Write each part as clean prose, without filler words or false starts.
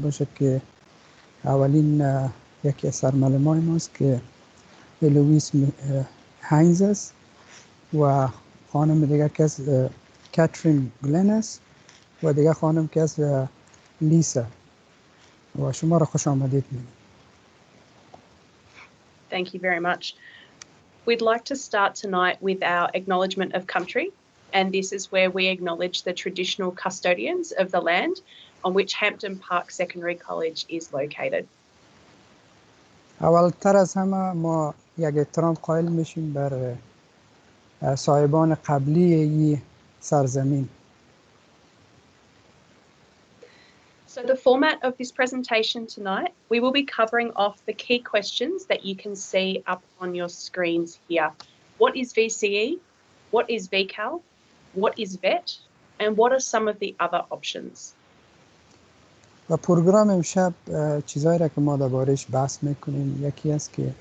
باشه که اولین یکی از سرمعلمای ماست که لوئیس هاینز است و خانم دیگه که از کاترین گلن است و دیگه خانم که از لیسا و شما را خوش آمدید میگم. Thank you very much. We'd like to start tonight with our Acknowledgement of Country, and this is where we acknowledge the traditional custodians of the land on which Hampton Park Secondary College is located. اولتر از همه ما یک احترام قائل میشیم بر صاحبان قبلی این سرزمین. So the format of this presentation tonight, we will be covering off the key questions that you can see up on your screens here. What is VCE? What is VCAL? What is VET? And what are some of the other options? و پروگرام امشب چیزایی را که ما درباره‌اش بحث میکنیم یکی است که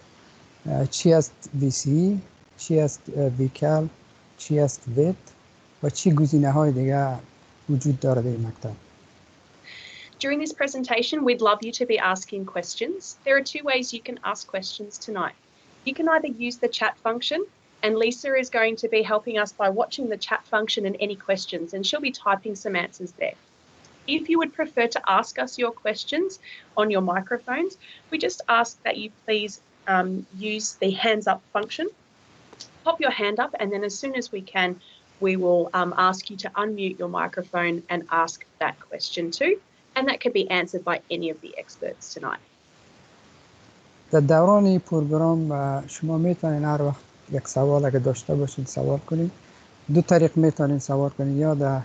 چی است VCE، چی است VCAL، چی است VET و چی گزینه‌های دیگه وجود داره در مکتب. During this presentation, we'd love you to be asking questions. There are two ways you can ask questions tonight. You can either use the chat function, and Lisa is going to be helping us by watching the chat function and any questions, and she'll be typing some answers there. If you would prefer to ask us your questions on your microphones, we just ask that you please use the hands up function. Pop your hand up, and then as soon as we can, we will ask you to unmute your microphone and ask that question too. And that can be answered by any of the experts tonight. در دوران پروگرام شما میتونین هر وقت یک سوال اگه داشته باشید سوال کنید. دو طریق میتونین سوال کنید، یا در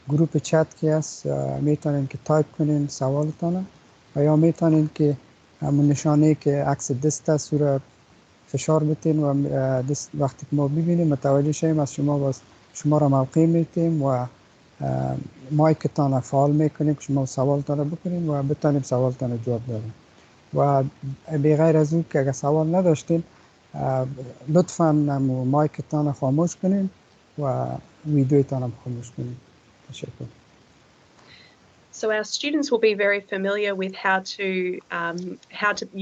گروپ چت که هست میتونین که تایپ کنین سوالتان و یا میتونین که همون نشانه که عکس دست است رو فشار بتین و دست وقتی که ما ببینیم متوجه شیم از شما را موقع میتیم و مایکتان فعال میکنیم که شما سوالتان را بکنیم و بتونیم سوالتان را جواب بدیم. و بغیر از اون که اگر سوال نداشتین لطفاً مایکتان را خاموش کنین و ویدیوتان را خاموش کنین. تشکر. So our students will be very familiar with how to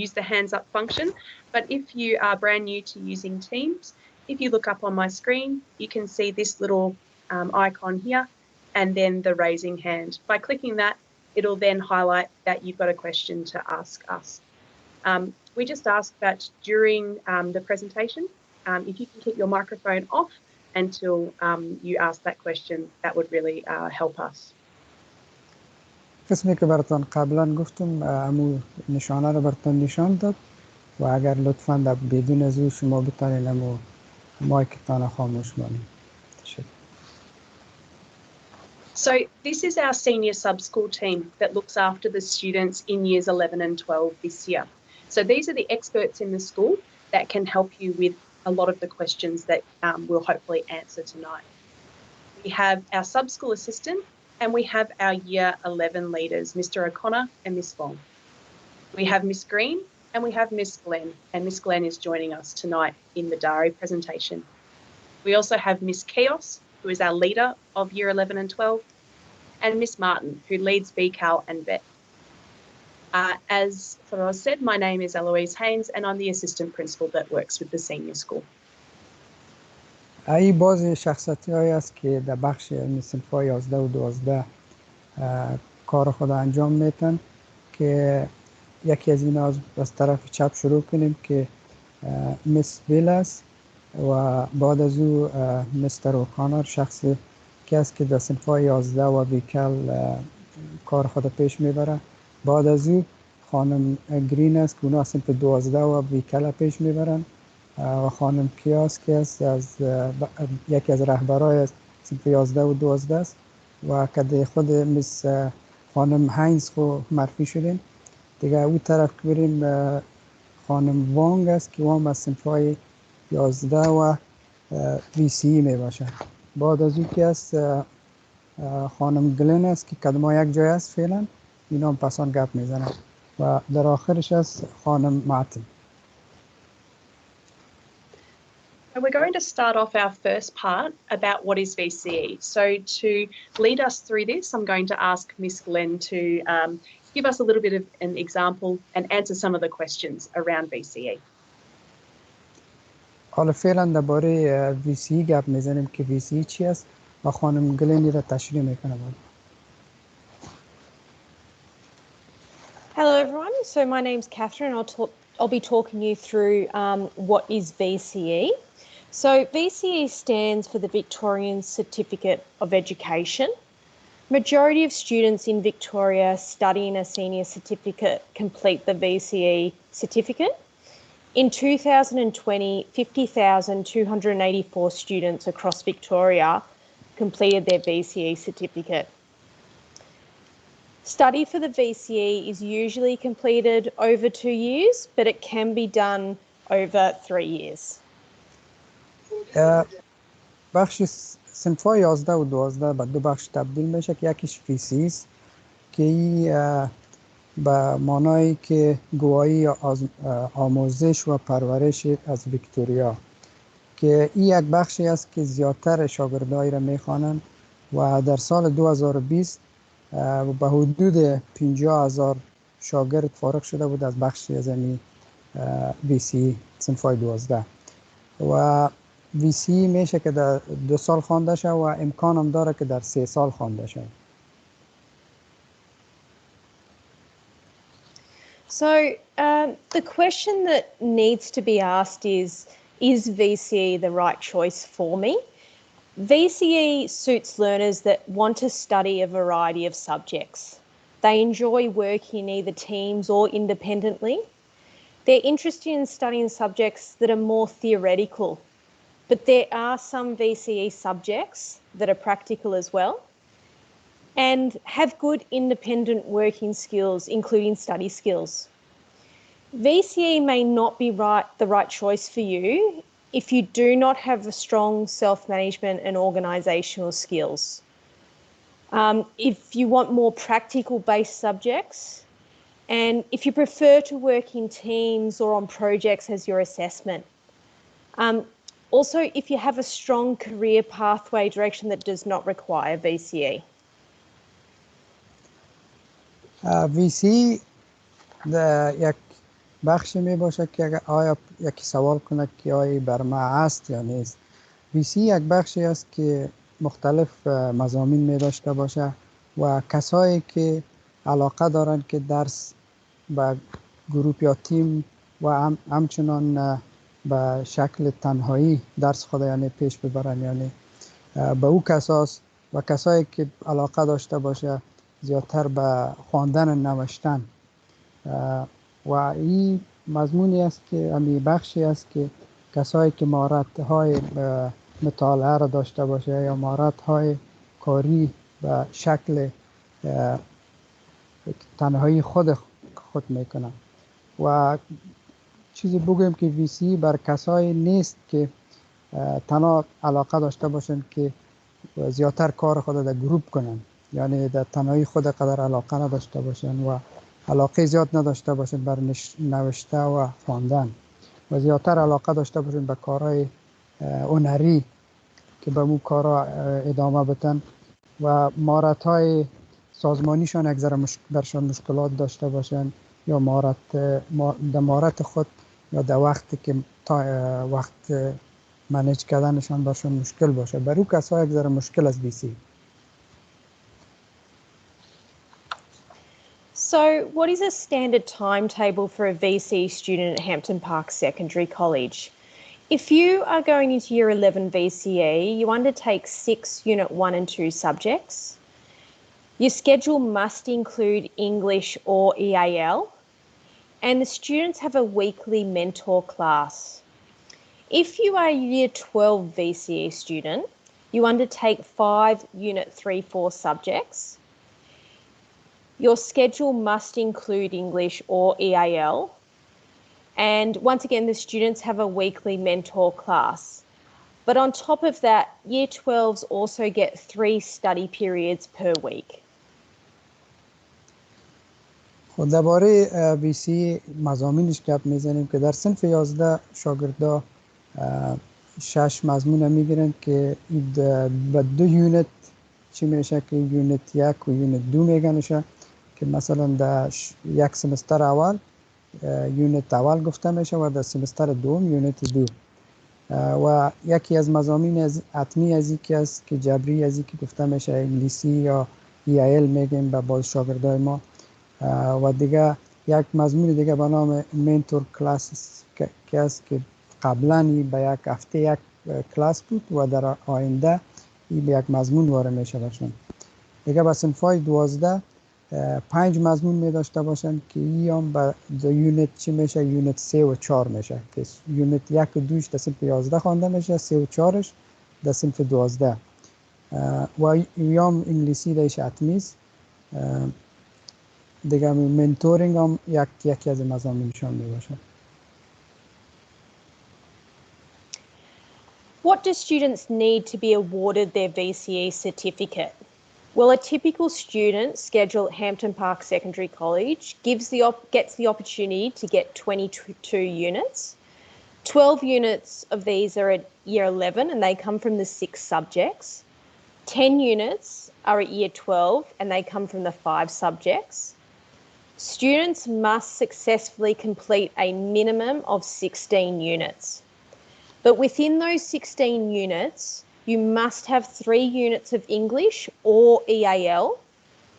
use the hands up function, but if you are brand new to using Teams, if you look up on my screen, you can see this little icon here and then the raising hand. By clicking that, it'll then highlight that you've got a question to ask us. We just ask that during the presentation, if you can keep your microphone off until you ask that question, that would really help us. قسمی که براتون قبلا گفتم امو نشانه رو براتون نشان داد و اگر لطفاً بدون از او شما بتونید امو مایکتان خاموش کنید. تشکر. So this is our senior sub-school team that looks after the students in years 11 and 12 this year. So these are the experts in the school that can help you with a lot of the questions that we'll hopefully answer tonight. We have our sub-school assistant and we have our year 11 leaders, Mr. O'Connor and Miss Long. We have Miss Green and we have Miss Glenn, and Miss Glenn is joining us tonight in the DARI presentation. We also have Miss Keos, who is our leader of year 11 and 12, and Miss Martin, who leads VCAL and VET. As Farah said, my name is Eloise Haynes and I'm the assistant principal that works with the senior school. ای باز شخصیتی هایی است که در بخش صنف‌های 11 و 12 کار خود انجام میتن که یکی از اینا از طرف چپ شروع کنیم که مس ویل است و بعد از او مستر اوکانر شخصی که است که در صنف‌های 11 و ویکل کار خود پیش میبره. بعد از او خانم گرین است که اونا صنف 12 و ویکل پیش میبرن و خانم کیاس که است از یکی از رهبرای صنف 11 و 12 است و که خود مس خانم هاینز خو معرفی شدیم. دیگه اون طرف که بریم خانم وانگ است که وام از صنف‌های 11 و VCE می باشد. بعد از اون که است خانم گلن است که کدما یک جای است فعلا اینا هم پسان گپ میزنن و در آخرش است خانم مارتن. And we're going to start off our first part about what is VCE. So to lead us through this, I'm going to ask Miss Glenn to give us a little bit of an example and answer some of the questions around VCE. حالا فعلا درباره VCE گپ میزنیم که VCE چی است و خانم گلینی را تشریح میکنه. Hello everyone, so my name's Catherine. I'll be talking you through what is VCE. So VCE stands for the Victorian Certificate of Education. Majority of students in Victoria studying a senior certificate complete the VCE certificate. In 2020, 50,284 students across Victoria completed their VCE certificate. Study for the VCE is usually completed over 2 years, but it can be done over 3 years. بخش صنف‌های 11 و 12 به دو بخش تبدیل میشه که یکیش VCE است که این به معنای که گواهی آموزش و پرورش از ویکتوریا که این یک بخشی است که زیادتر شاگردای را میخوانند و در سال 2020 به حدود 50,000 شاگرد فارغ شده بود از بخشی از این VCE صنف‌های 12 و VCE میشه که در 2 سال خوانده شد و امکان هم داره که در 3 سال خوانده شد. So the question that needs to be asked is VCE the right choice for me? VCE suits learners that want to study a variety of subjects. They enjoy working either teams or independently. They're interested in studying subjects that are more theoretical, but there are some VCE subjects that are practical as well and have good independent working skills, including study skills. VCE may not be the right choice for you if you do not have a strong self-management and organisational skills. If you want more practical-based subjects, and if you prefer to work in teams or on projects as your assessment. Also, if you have a strong career pathway direction that does not require VCE. VCE یک بخشی می باشه که آیا یکی سوال کنه که آیا بر ما هست یا نیست. VCE یک بخشی است که مختلف مضامین می داشته باشه و کسایی که علاقه دارن که درس به گروپ یا تیم و همچنان به شکل تنهایی درس خود یعنی پیش ببرن یعنی به او کساست و کسایی که علاقه داشته باشه زیادتر به خواندن نوشتن و این مضمونی است که امی بخشی است که کسایی که مهارت‌های مطالعه را داشته باشه یا مهارت‌های کاری به شکل تنهایی خود میکنن و چیزی بگویم که VCE بر کسایی نیست که تنها علاقه داشته باشن که زیادتر کار خود در گروپ کنن یعنی در تنهایی خود قدر علاقه نداشته باشن و علاقه زیاد نداشته باشن بر نوشته و خواندن و زیادتر علاقه داشته باشن به کارهای هنری که به اون کارها ادامه بدن و مهارت‌های سازمانیشان یک ذره برشان مشکلات داشته باشن یا مهارت خود یا در وقتی که وقت منیج کردنشان برشان مشکل باشه برای کسا یک ذره مشکل از VCE. So what is a standard timetable for a VCE student at Hampton Park Secondary College? If you are going into Year 11 VCE, you undertake 6 Unit 1 and 2 subjects. Your schedule must include English or EAL, and the students have a weekly mentor class. If you are a Year 12 VCE student, you undertake 5 Unit 3-4 subjects. Your schedule must include English or EAL. And once again, the students have a weekly mentor class. But on top of that, Year 12s also get 3 study periods per week. خود درباره VCE مضامینش گپ میزنیم که در صنف 11 شاگردا 6 مضمون میگیرن که به 2 یونت چی میشه که یونت 1 و یونت 2 میگنشه که مثلا در یک سمستر اول یونت اول گفته میشه و در سمستر دوم یونت دو. و یکی از مضامین حتمی از این که است که جبری از این که گفته میشه انگلیسی یا EIL میگیم به باز شاگردای ما. و دیگه یک مضمون دیگه به نام منتور کلاس که است که قبلا به یک هفته یک کلاس بود و در آینده این به یک مضمون وارد میشه باشن. دیگه به صنفای 12 5 مضمون می داشته باشن که این هم به یونت چی میشه؟ یونت 3 و 4 میشه که یونت 1 و 2 در صنف 11 خوانده میشه، 3 و 4 در صنف 12 و ایام انگلیسی دیش حتمی است. دیگه منتورینگ هم یکی از مضامینشان می باشه. What do students need to be awarded their VCE certificate? Well, a typical student scheduled at Hampton Park Secondary College gets the opportunity to get 22 units. 12 units of these are at Year 11 and they come from the 6 subjects. 10 units are at Year 12 and they come from the 5 subjects. Students must successfully complete a minimum of 16 units. But within those 16 units, you must have 3 units of English or EAL,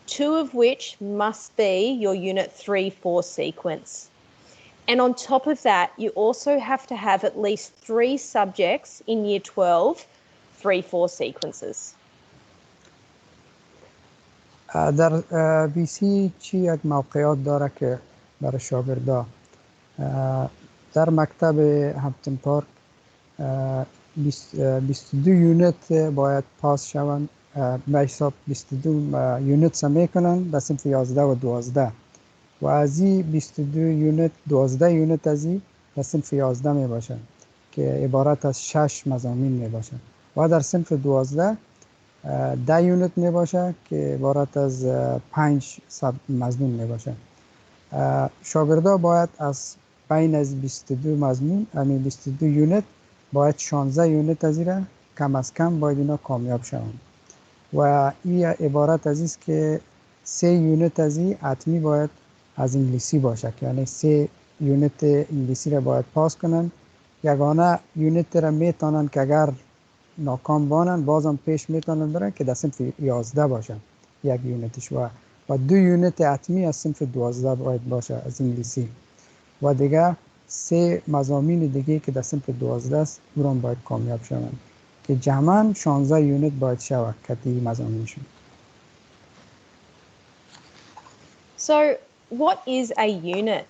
2 of which must be your Unit 3-4 sequence. And on top of that, you also have to have at least 3 subjects in Year 12, 3-4 sequences. در VCE چی یک موقعیت داره که برای شاگردا در مکتب همپتون پارک 22 یونت باید پاس شوند به حساب 22 یونت سمی کنند در صنف 11 و 12 و از این 22 یونت 12 یونت از این در صنف 11 می باشند که عبارت از 6 مضامین می باشند و در صنف 12 10 یونت می باشه که عبارت از 5 مضمون می باشه. شاگردا باید از بین از 22 مضمون یعنی 22 یونت باید 16 یونت از این کم از کم باید اینا کامیاب شوند و این عبارت از است که 3 یونت از این حتمی باید از انگلیسی باشه که یعنی 3 یونت انگلیسی را باید پاس کنن. یگانه یونت را میتونن که اگر ناکام بانن بازم پیش میتونن برن که در صنف 11 باشن یک یونتش و 2 یونت حتمی از صنف 12 باید باشه از انگلیسی و دیگه 3 مضامین دیگه که در صنف 12 است اون باید کامیاب شوند که جمعاً 16 یونت باید شود که این مضامینشون. So what is a unit?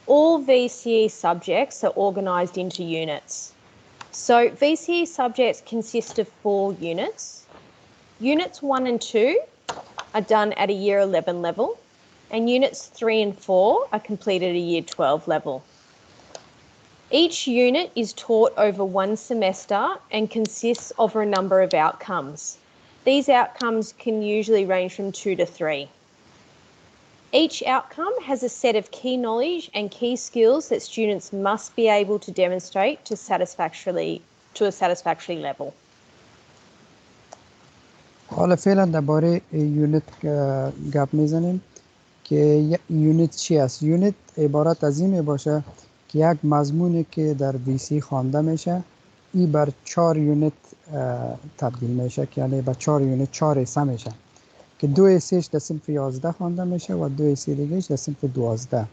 All VCE subjects are organised into units. So VCE subjects consist of 4 units. Units 1 and 2 are done at a Year 11 level and Units 3 and 4 are completed at a Year 12 level. Each unit is taught over 1 semester and consists of a number of outcomes. These outcomes can usually range from 2 to 3. Each outcome has a set of key knowledge and key skills that students must be able to demonstrate to a satisfactory level. حالا فعلا درباره یونت گپ میزنیم که یونت چی است؟ یونت عبارت از این باشه که یک مضمونی که در VCE خوانده میشه این بر 4 یونت تبدیل میشه که یعنی بر 4 یونت 4 حصه میشه که 2 حصهش در صنف 11 خوانده میشه و 2 حصه دیگهش در صنف 12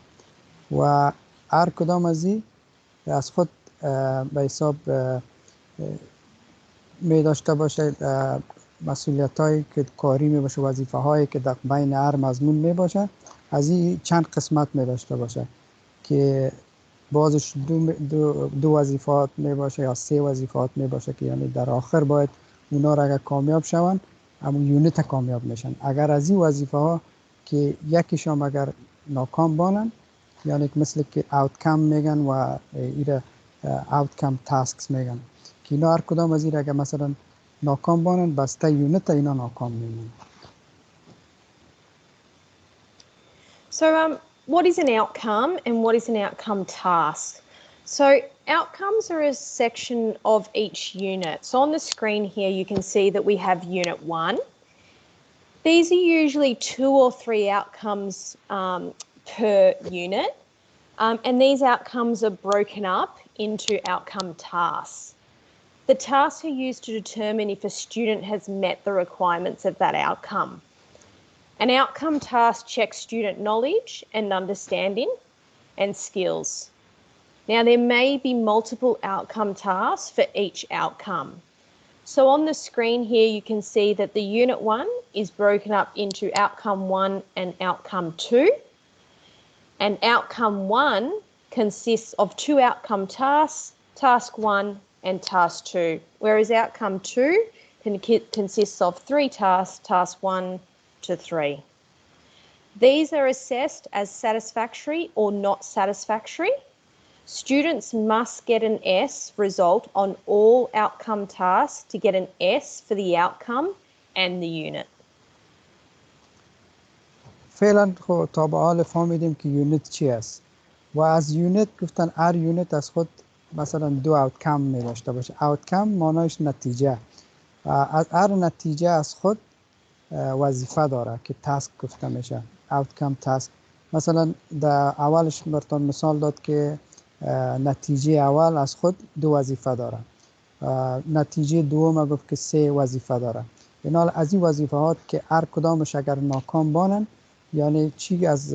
و هر کدام از این از خود به حساب می داشته باشه مسئولیت هایی که کاری می باشه، وظیفه هایی که در بین هر مضمون می باشه از این چند قسمت می داشته باشه که بازش دو وظیفات می باشه یا 3 وظیفات می باشه که یعنی در آخر باید اونا را اگر کامیاب شوند همون یونت کامیاب میشن. اگر از این وظیفه ها که یکیشان اگر ناکام بانن یعنی مثل که outcome میگن و ایره outcome tasks میگن که اینا هر کدام از این اگر مثلا ناکام بانن بسته یونت اینا ناکام میمونن. So what is an outcome and what is an outcome task? So outcomes are a section of each unit. So on the screen here you can see that we have Unit 1. These are usually 2 or 3 outcomes per unit, and these outcomes are broken up into outcome tasks. The tasks are used to determine if a student has met the requirements of that outcome. An outcome task checks student knowledge and understanding and skills. Now, there may be multiple outcome tasks for each outcome. So on the screen here, you can see that the Unit 1 is broken up into Outcome 1 and Outcome 2. And Outcome 1 consists of 2 outcome tasks, Task 1 and Task 2, whereas Outcome 2 consists of 3 tasks, Task 1 to 3. These are assessed as satisfactory or not satisfactory. Students must get an S result on all outcome tasks to get an S for the outcome and the unit. فعلا خب تا به حال فهمیدیم که یونیت چی است و از یونیت گفتن هر یونیت از خود مثلا 2 اوتکم می داشته باشه. اوتکم معنایش نتیجه و از هر نتیجه از خود وظیفه داره که تاسک گفته میشه. اوتکم تاسک مثلا در اولش براتون مثال داد که نتیجه اول از خود 2 وظیفه داره، نتیجه دوم گفت که 3 وظیفه داره. این حال از این وظیفه ها که هر کدامش اگر ناکام بانن یعنی چی از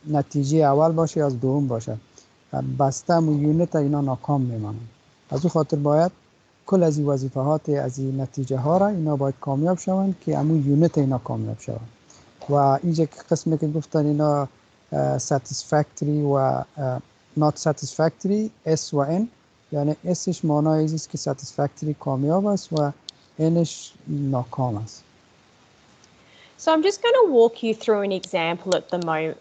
نتیجه اول باشه یا از دوم باشه بسته و یونیت اینا ناکام میمانن. از او خاطر باید کل از این وظیفه هات از این نتیجه ها را اینا باید کامیاب شوند که همون یونیت اینا کامیاب شوند. و اینجا که قسمی که گفتن اینا satisfactory و not satisfactory S و N، یعنی Sش معنای است که satisfactory کامیاب است و Nش ناکام است. So I'm just going to walk you through an example at the moment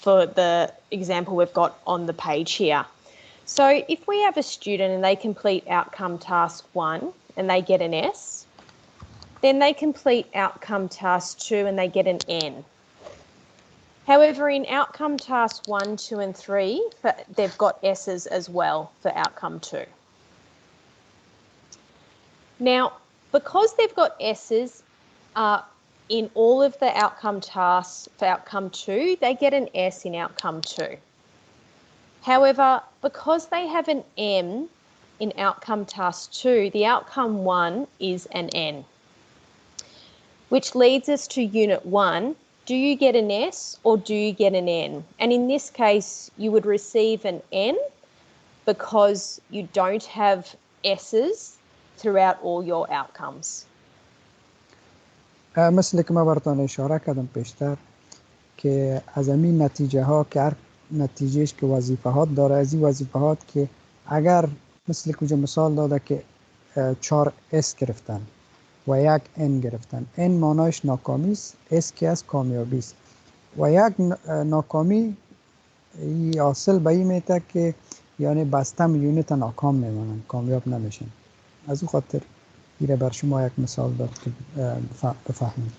for the example we've got on the page here. So if we have a student and they complete outcome task 1 and they get an S, then they complete outcome task 2 and they get an N. However, in outcome task 1, 2 and 3, they've got S's as well for outcome 2. Now, because they've got S's in all of the outcome tasks for outcome 2, they get an S in outcome 2. However, because they have an M in outcome task 2, the outcome 1 is an N, which leads us to unit 1. Do you get an S or do you get an N? And in this case, you would receive an N because you don't have S's throughout all your outcomes. مثل که ما براتون اشاره کردم پیشتر که از همین نتیجه ها که هر نتیجهش که وظیفه هات داره، از این وظیفه هات که اگر مثل که مثال داده که 4 S گرفتن و 1 N گرفتن، N معنایش ناکامی است، S که از کامیابی است و یک ناکامی حاصل به این میته که یعنی بستم یونیت ناکام میمونن، کامیاب نمیشن. از او خاطر ایره بر شما یک مثال داد که بفهمید.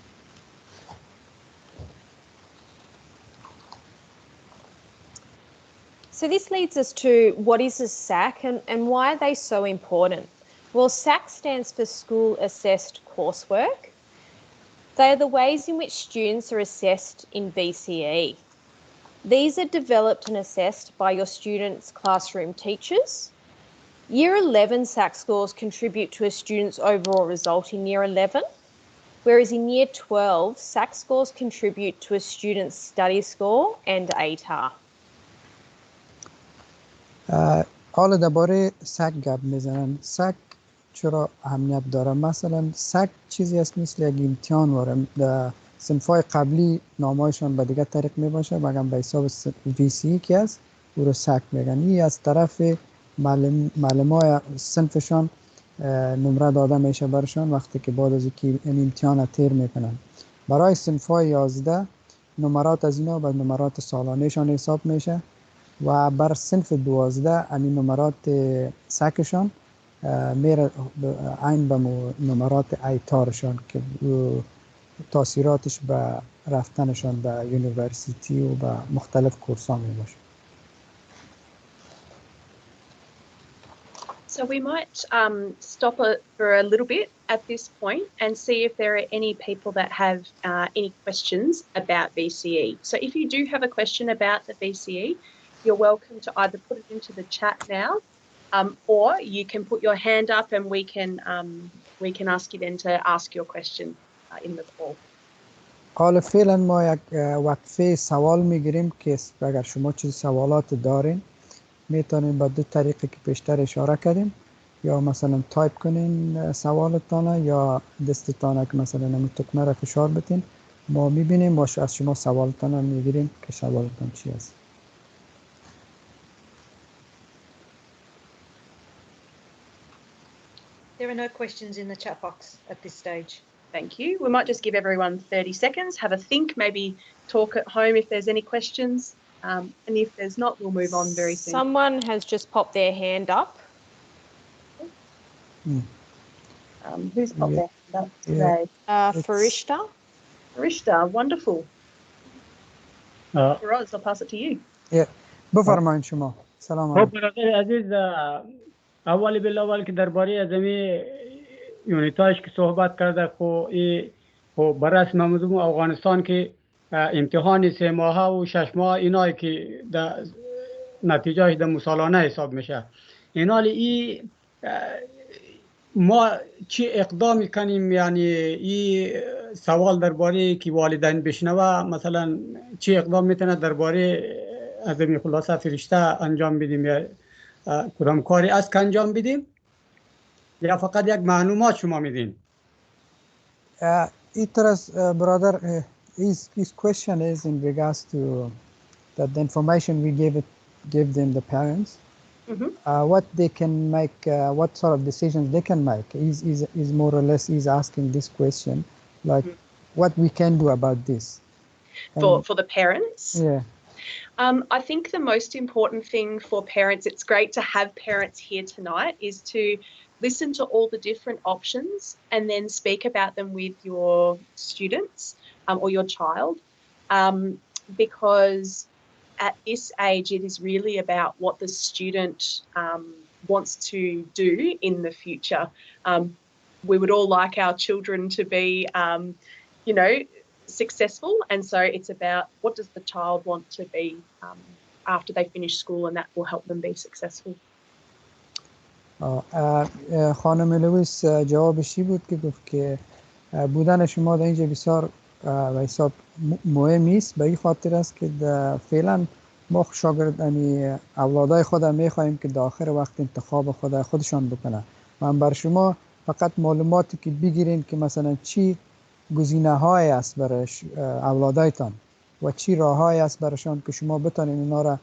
So this leads us to what is a SAC and why are they so important? Well, SAC stands for School Assessed Coursework. They are the ways in which students are assessed in VCE. These are developed and assessed by your students' classroom teachers. Year 11 SAC scores contribute to a student's overall result in Year 11, whereas in Year 12, SAC scores contribute to a student's study score and ATAR. حالا درباره سگ گپ میزنن. سگ چرا اهمیت داره؟ مثلا سگ چیزی است مثل یک امتحان واره. در صنفای قبلی نامایشان به دیگه طریق میباشه، مگم به حساب VCE که است او رو سگ میگن. این از طرف معلمای صنفشان نمره داده میشه برشان وقتی که بعد از اینکه این امتحان تیر میکنن. برای صنفای 11 نمرات از اینا به نمرات سالانهشان حساب میشه و بر صنف 12 این نمرات سکشان میره عین به نمرات ایتارشان که تاثیراتش به رفتنشان به یونیورسیتی و به مختلف کورس ها می باشه. So we might stop it for a little bit at this point and see if there are any people that have any questions about VCE. So if you do have a question about the VCE, you're welcome to either put it into the chat now, or you can put your hand up and we can ask you then to ask your question in the call. حالا فعلا ما یک وقفه سوال میگیریم که اگر شما چیز سوالات دارین میتونین با دو طریقی که پیشتر اشاره کردیم، یا مثلا تایپ کنین سوالتان یا دستتان که مثلا نمی تکمه را فشار بتین، ما میبینیم و از شما سوالتان هم میگیریم که سوالتان چی است. There are no questions in the chat box at this stage. Thank you. We might just give everyone 30 seconds, have a think, maybe talk at home if there's any questions. And if there's not, we'll move on very soon. Someone has just popped their hand up. Who's popped their hand up today? Farishta. Farishta, wonderful. Roz, I'll pass it to you. بفرمایید شما. سلام خب برادر عزیز، اولی بالاول که درباره ازمی یونیتاش که صحبت کرده خب برای رسم آموزش افغانستان که امتحان 3 ماهه و 6 ماه اینایی که نتیجهش در مسالانه حساب میشه. اینالی ما چی اقدام کنیم؟ یعنی این سوال درباره که والدین بشنوه، مثلا چی اقدام میتونه درباره از این خلاصه فرشته انجام بدیم، یا کدام کاری است که انجام بدیم، یا فقط یک معلومات شما میدین؟ Itras brother, his question is in regards to the information we give them, the parents, what they can make, what sort of decisions they can make. Is more or less he's asking this question, like what we can do about this. For the parents? Yeah. I think the most important thing for parents, it's great to have parents here tonight, is to listen to all the different options and then speak about them with your students or your child, because at this age it is really about what the student wants to do in the future. We would all like our children to be, you know, successful, and so it's about what does the child want to be after they finish school, and that will help them be successful. خانم لویس جوابش بود که گفت که بودن شما در اینجا بسیار و حساب مهم است، به این خاطر است که فعلا ما شاگردانی اولادای خودم میخواهیم که در آخر وقت انتخاب خودشان بکنن. من بر شما فقط معلوماتی که بگیرین که مثلا چی گزینه های است برای اولادایتان و چی راه های است برایشان که شما بتانین اونا را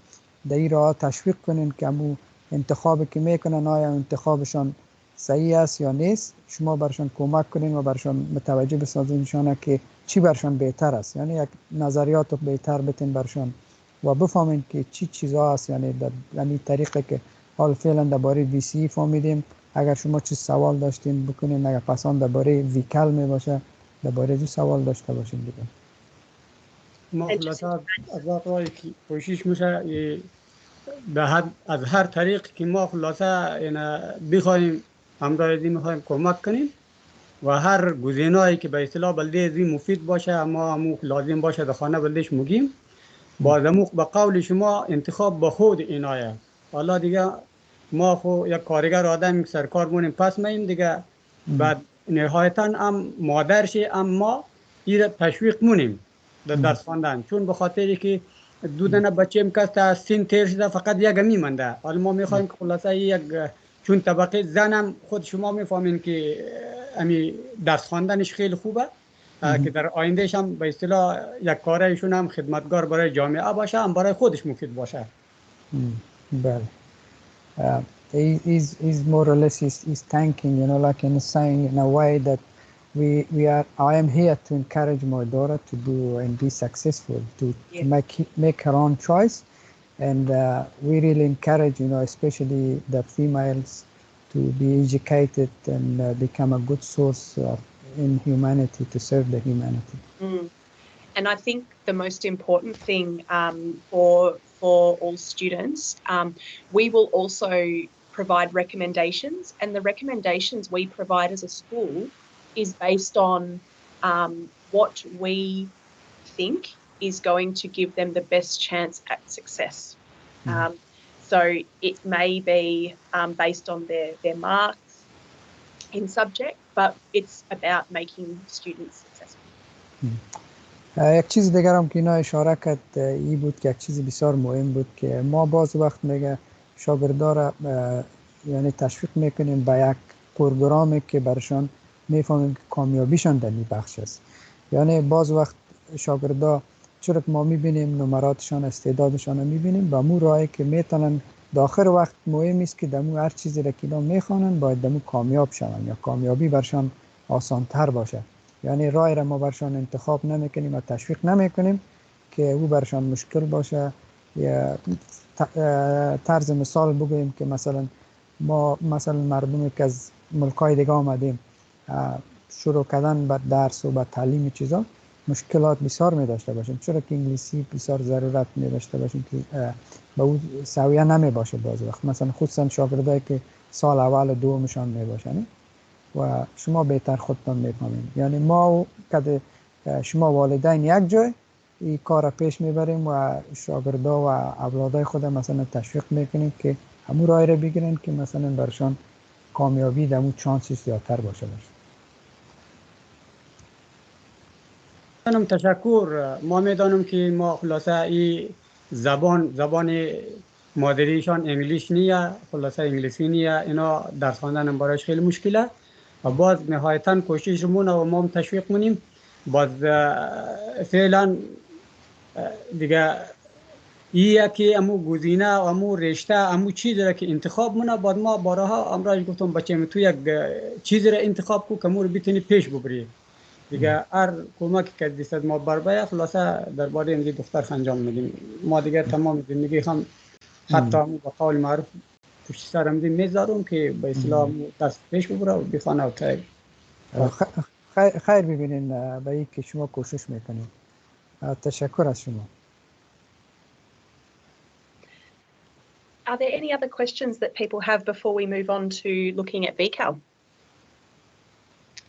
در این راه تشویق کنین که امو انتخابی که میکنن آیا انتخابشان صحیح است یا نیست، شما برشان کمک کنین و برشان متوجه بسازینشان که چی برشان بهتر است، یعنی یک نظریات بهتر بتین برشان و بفهمین که چی چیزا است. یعنی در یعنی طریقه که حال فعلا درباره VCE فهمیدیم، اگر شما چیز سوال داشتین بکنین، اگر پسان درباره VCAL می باشه درباره جو سوال داشته باشین دیگه. ما خلاصه از واقعی که کوشش میشه از هر طریق که ما خلاصه بخوایم همداردی میخوایم کمک کنیم و هر گزینه‌ای که به اصطلاح بلده ازی مفید باشه اما همو لازم باشه در خانه بلدش مگیم با قول شما انتخاب با خود اینایه. حالا دیگه ما خو یک کارگر آدم سرکار بونیم پس میم دیگه بعد نهایتا هم مادرش اما این تشویق مونیم در درس خواندن، چون به خاطری که دودن بچه ام کس تا سین تیر شده فقط یک میمنده. حالا ما میخوایم که خلاصه یک چون طبقه زنم خود شما میفهمین که امی درس خواندنش خیلی خوبه که در آیندهش هم به اصطلاح یک کارایشون هم خدمتگار برای جامعه باشه، هم برای خودش مفید باشه. بله. He's more or less he's thanking, you know, like in saying in a way that I am here to encourage my daughter to do and be successful, to make her own choice, and we really encourage, you know, especially the females to be educated and become a good source in humanity, to serve the humanity. And I think the most important thing for all students, we will also provide recommendations, and the recommendations we provide as a school is based on what we think is going to give them the best chance at success. So it may be based on their marks in subject, but it's about making students successful. یک چیز دیگر هم که اینا اشاره کرد این بود که یک چیز بسیار مهم بود که ما باز وقت میگه شاگردا را یعنی تشویق میکنیم به یک پروگرامی که برشان میفهمیم که کامیابیشان در این بخش است. یعنی باز وقت شاگردا چرا که ما میبینیم نمراتشان استعدادشان رو میبینیم با مو راهی که میتونن داخل وقت مهم است که دمو هر چیزی را که اینا میخوانن باید دمو کامیاب شون یا کامیابی برشان آسان تر باشه. یعنی راه را ما برشان انتخاب نمیکنیم و تشویق نمیکنیم که او برشان مشکل باشه. یا طرز مثال بگوییم که مثلا ما مثلا مردمی که از ملکای دیگه آمدیم شروع کردن بر درس و بر تعلیم چیزا مشکلات بسیار می داشته باشیم، چرا که انگلیسی بسیار ضرورت می داشته باشیم که به او سویه نمی باشه باز وقت، مثلا خصوصا شاگردایی که سال اول دومشان می باشن و شما بهتر خودتان میفهمید. یعنی ما که شما والدین یک جای این کار را پیش میبریم و شاگردا و اولادای خود مثلا تشویق میکنیم که همون راه را بگیرن که مثلا برشان کامیابی در اون چانسی زیادتر باشه. تشکر. ما میدانم که ما خلاصه این زبان مادریشان انگلیش نیه، خلاصه انگلیسی نیه، اینا درس خواندن برایش خیلی مشکله و باز نهایتا کوششمون و ما تشویق مونیم باز فعلا دیگه یکی امو گزینه و امو رشته امو چیزی را که انتخاب مونه بعد ما بارها امروز گفتم بچه تو یک چیزی را انتخاب کو که مو رو بتونی پیش ببری دیگه. هر کمکی که دست ما بربایه خلاصه درباره این دختر انجام میدیم. ما دیگه تمام زندگی هم حتی با قول معروف پشت سرم میذارم که به اصطلاح دست پیش ببره و بخوانه و تایید. خیر ببینین به این که شما کوشش میکنید. تشکر از شما. Are there any other questions that people have before we move on to looking at VCAL?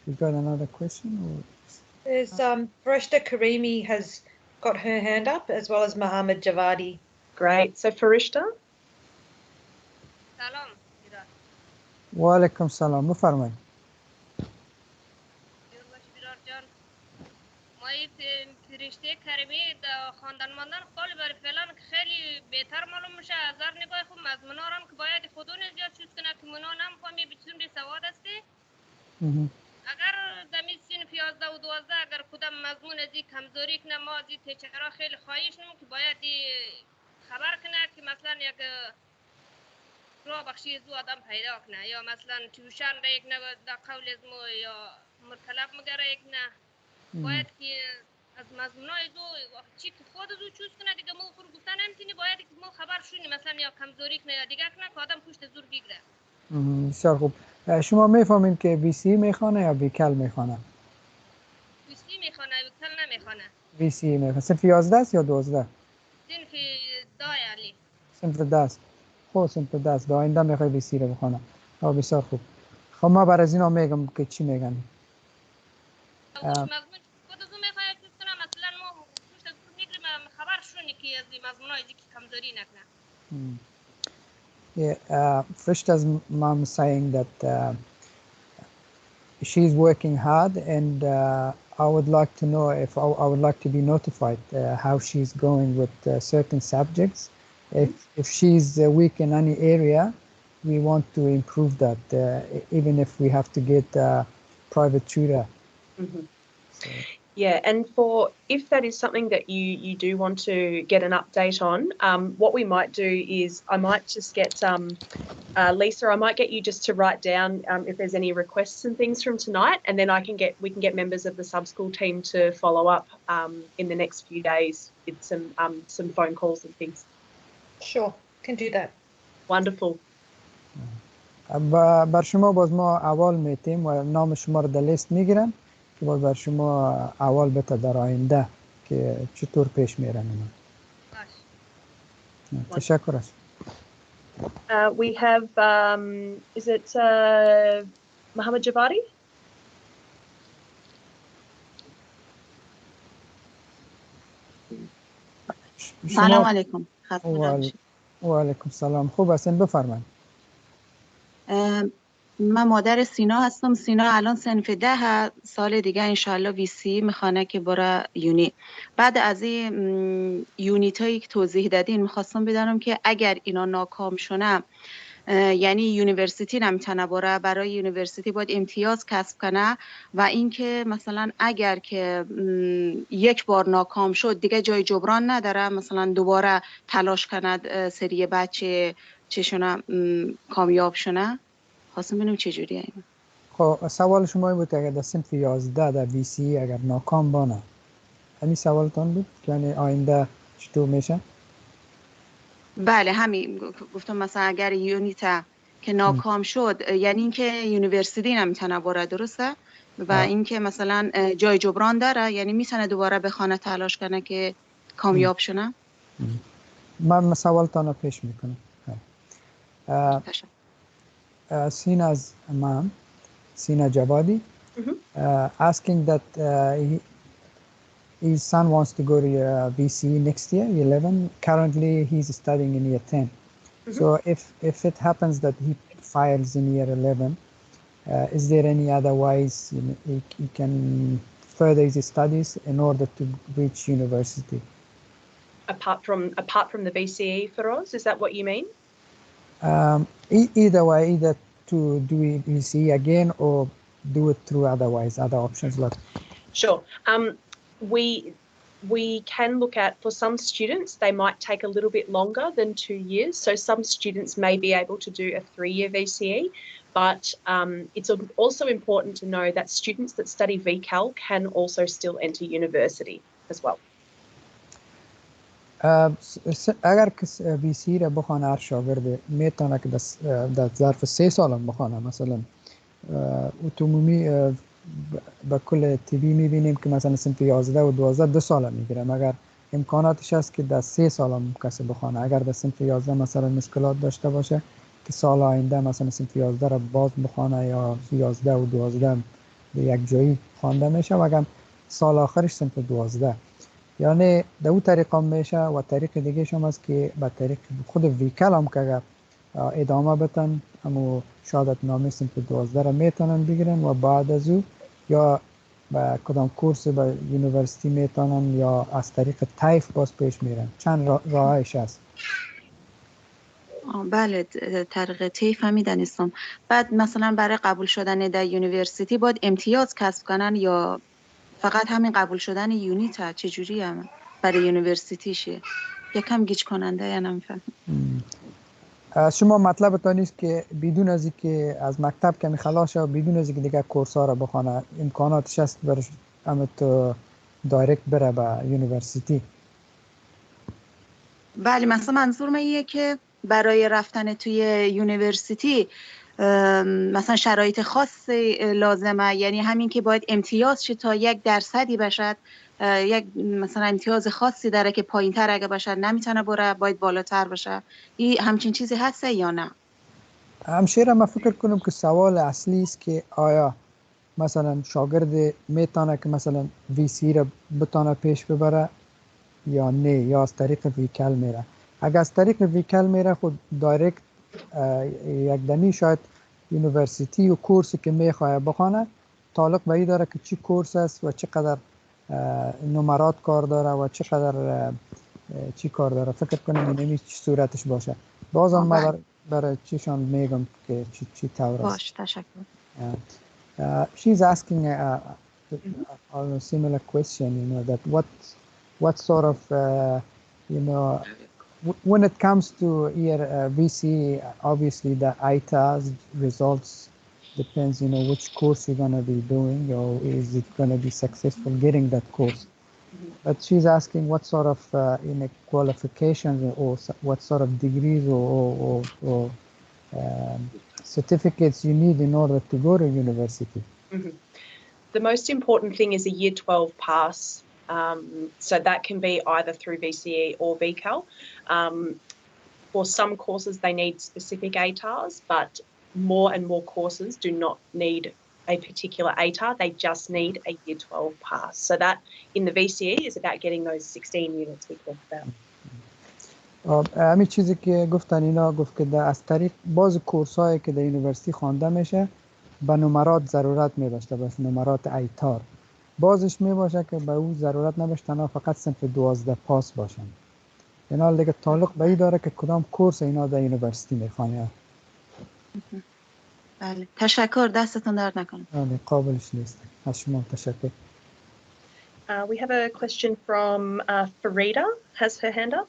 You got another question? Or? There's Farishta Karimi has got her hand up as well as Mohammed Javadi. Great. So Farishta? Salam. Wa alaikum salam. بفرمایید. فرشته کریمی خواندن ماندن قال برای فعلا خیلی بهتر معلوم میشه از هر نگاه خوب مضمونا هم که باید خودون زیاد چیز کنه که منا نمیفهمی بچون سواد هستی. اگر دمی صنف 11 و 12 اگر کدام مضمون از کمزوری کنه ما از تیچرها خیلی خواهش نمیم که باید خبر کنه که مثلا یک راه بخشی زو آدم پیدا کنه یا مثلا توشن را یک نه قول از مو یا مرتلب مگره یک نه باید که از مضمونای دو چی که خود دو چوز کنه دیگه مو خور گفتن نمیتونی باید که مو خبر شونی مثلا یا کمزوری کنه یا دیگه کنه که آدم پشت زور بگیره. بسیار خوب. شما میفهمین که VCE میخوانه یا VCAL میخوانه؟ VCE میخوانه VCAL نمیخوانه. VCE میخوانه. صنف 11 است یا 12؟ صنف 10 علی. صنف 10. خب صنف 10 در آینده میخوای VCE رو بخونه. بسیار خوب. خب ما بر از اینا میگم که چی میگن. Frishta's mom is saying that she's working hard and I would like to know if I would like to be notified how she's going with certain subjects. If she's weak in any area, we want to improve that, even if we have to get a private tutor. So. Yeah, and if that is something that you do want to get an update on, what we might do is I might just get Lisa, I might get you just to write down if there's any requests and things from tonight, and then we can get members of the sub-school team to follow up in the next few days with some phone calls and things. Sure, can do that. Wonderful. بر شما باز ما اول میتیم و نام شما رو در لیست میگیرن که باز بر شما اول بته در آینده که چطور پیش میرن. تشکر است. We have, is it Mohammed Javadi? سلام علیکم. و علیکم سلام. خوب هستین؟ بفرمایید. من مادر سینا هستم. سینا الان صنف 10 سال دیگه انشالله VCE میخوانه که بره یونی. بعد از این یونیت هایی که توضیح دادین میخواستم بدانم که اگر اینا ناکام شونه یعنی یونیورسیتی نمیتونه بره، برای یونیورسیتی باید امتیاز کسب کنه و اینکه مثلا اگر که یک بار ناکام شد دیگه جای جبران نداره، مثلا دوباره تلاش کنه سری بچه چشونه کامیاب شونه. خواستم ببینم چه جوریه این. خب سوال شما این بود اگر در صنف 11 در VCE اگر ناکام بانه، همین سوالتون بود یعنی آینده چطور میشه؟ بله همین گفتم مثلا اگر یونیت که ناکام شد یعنی اینکه یونیورسیتی نمیتونه بره، درسته؟ و اینکه مثلا جای جبران داره یعنی میتونه دوباره بخونه تلاش کنه که کامیاب شونه. من سوالتان پیش میکنم. Sina's mom, Sina Javadi, asking that his son wants to go to VCE next year, 11. Currently, he's studying in year 10. So if it happens that he fails in year 11, is there any other ways he can further his studies in order to reach university? Apart from the VCE, Feroz, is that what you mean? Either way, either to do VCE again or do it through other options. Sure. We can look at, for some students, they might take a little bit longer than 2 years. So some students may be able to do a 3-year VCE, but it's also important to know that students that study VCAL can also still enter university as well. اگر کسی VCE را بخوانه هر شاگرد میتونه که در ظرف 3 سال هم بخوانه. مثلا اتومومی به کل تیوی میبینیم که مثلا صنف 11 و 12 2 سال میگیره، مگر امکاناتش هست که در 3 سال هم کسی بخوانه. اگر در صنف 11 مثلا مشکلات داشته باشه که سال آینده مثلا صنف 11 را باز بخوانه یا 11 و 12 به یک جایی خوانده میشه و اگر سال آخرش صنف 12. یعنی در اون طریق هم میشه و طریق دیگه هم هست که به طریق خود ویکل هم که اگر ادامه بتن همو شهادت نامه صنف 12 را میتونن بگیرن و بعد از او یا به کدام کورس به یونیورسیتی میتونن یا از طریق تایف باز پیش میرن. چند راهش هست. بله طریق تایف هم میدانستم. بعد مثلا برای قبول شدن در یونیورسیتی باید امتیاز کسب کنن یا فقط همین قبول شدن یونیت چجوری هم برای یونیورسیتیشه؟ یکم گیج کننده یا نمیفهم. شما مطلب تا نیست که بدون از اینکه از مکتب کمی خلاص شه و بدون از اینکه دیگه کورس ها را بخونه امکاناتش هست برای تو دایرکت بره به یونیورسیتی؟ بله مثلا منظور من اینه که برای رفتن توی یونیورسیتی مثلا شرایط خاصی لازمه، یعنی همین که باید امتیاز شه تا 1% باشد، یک مثلا امتیاز خاصی داره که پایین تر اگه باشد نمیتونه بره، باید بالاتر باشه. این همچین چیزی هست یا نه؟ همشیره من فکر کنم که سوال اصلی است که آیا مثلا شاگرد میتونه که مثلا VCE را بتونه پیش ببره یا نه، یا از طریق ویکل میره. اگر از طریق ویکل میره خود دایرکت یک دمی شاید یونیورسیتی و کورسی که میخواه بخونه تعلق به این داره که چی کورس است و چقدر نمرات کار داره و چقدر چی کار داره. فکر کنم اینمی چی صورتش باشه. بازم من برای چیشان میگم که چی طور است. باش تشکر. She's asking a similar question, that what sort of, when it comes to year VCE, obviously the ITAS results depends, which course you're going to be doing, or is it going to be successful getting that course. But she's asking what sort of qualifications or what sort of degrees or certificates you need in order to go to university. The most important thing is a year 12 pass. So that can be either through VCE or VCAL. for some courses they need specific ATARs, but more and more courses do not need a particular ATAR, they just need a Year 12 pass. So that in the VCE is about getting those 16 units we talked about. همین چیزی که گفتن اینا گفت که از طریق باز کورسایی که در یونیورسیتی خوانده میشه به نمرات ضرورت میباشته، بس نمرات ایتار بازش میباشه که به او ضرورت نباشه، تنها فقط صنف 12 پاس باشن. اینا دیگه تعلق به این داره که کدام کورس اینا در یونیورسیتی میخوانه. بله تشکر، دستتون درد نکنه. بله قابلش نیست. از شما تشکر. We have a question from Farida has her hand up.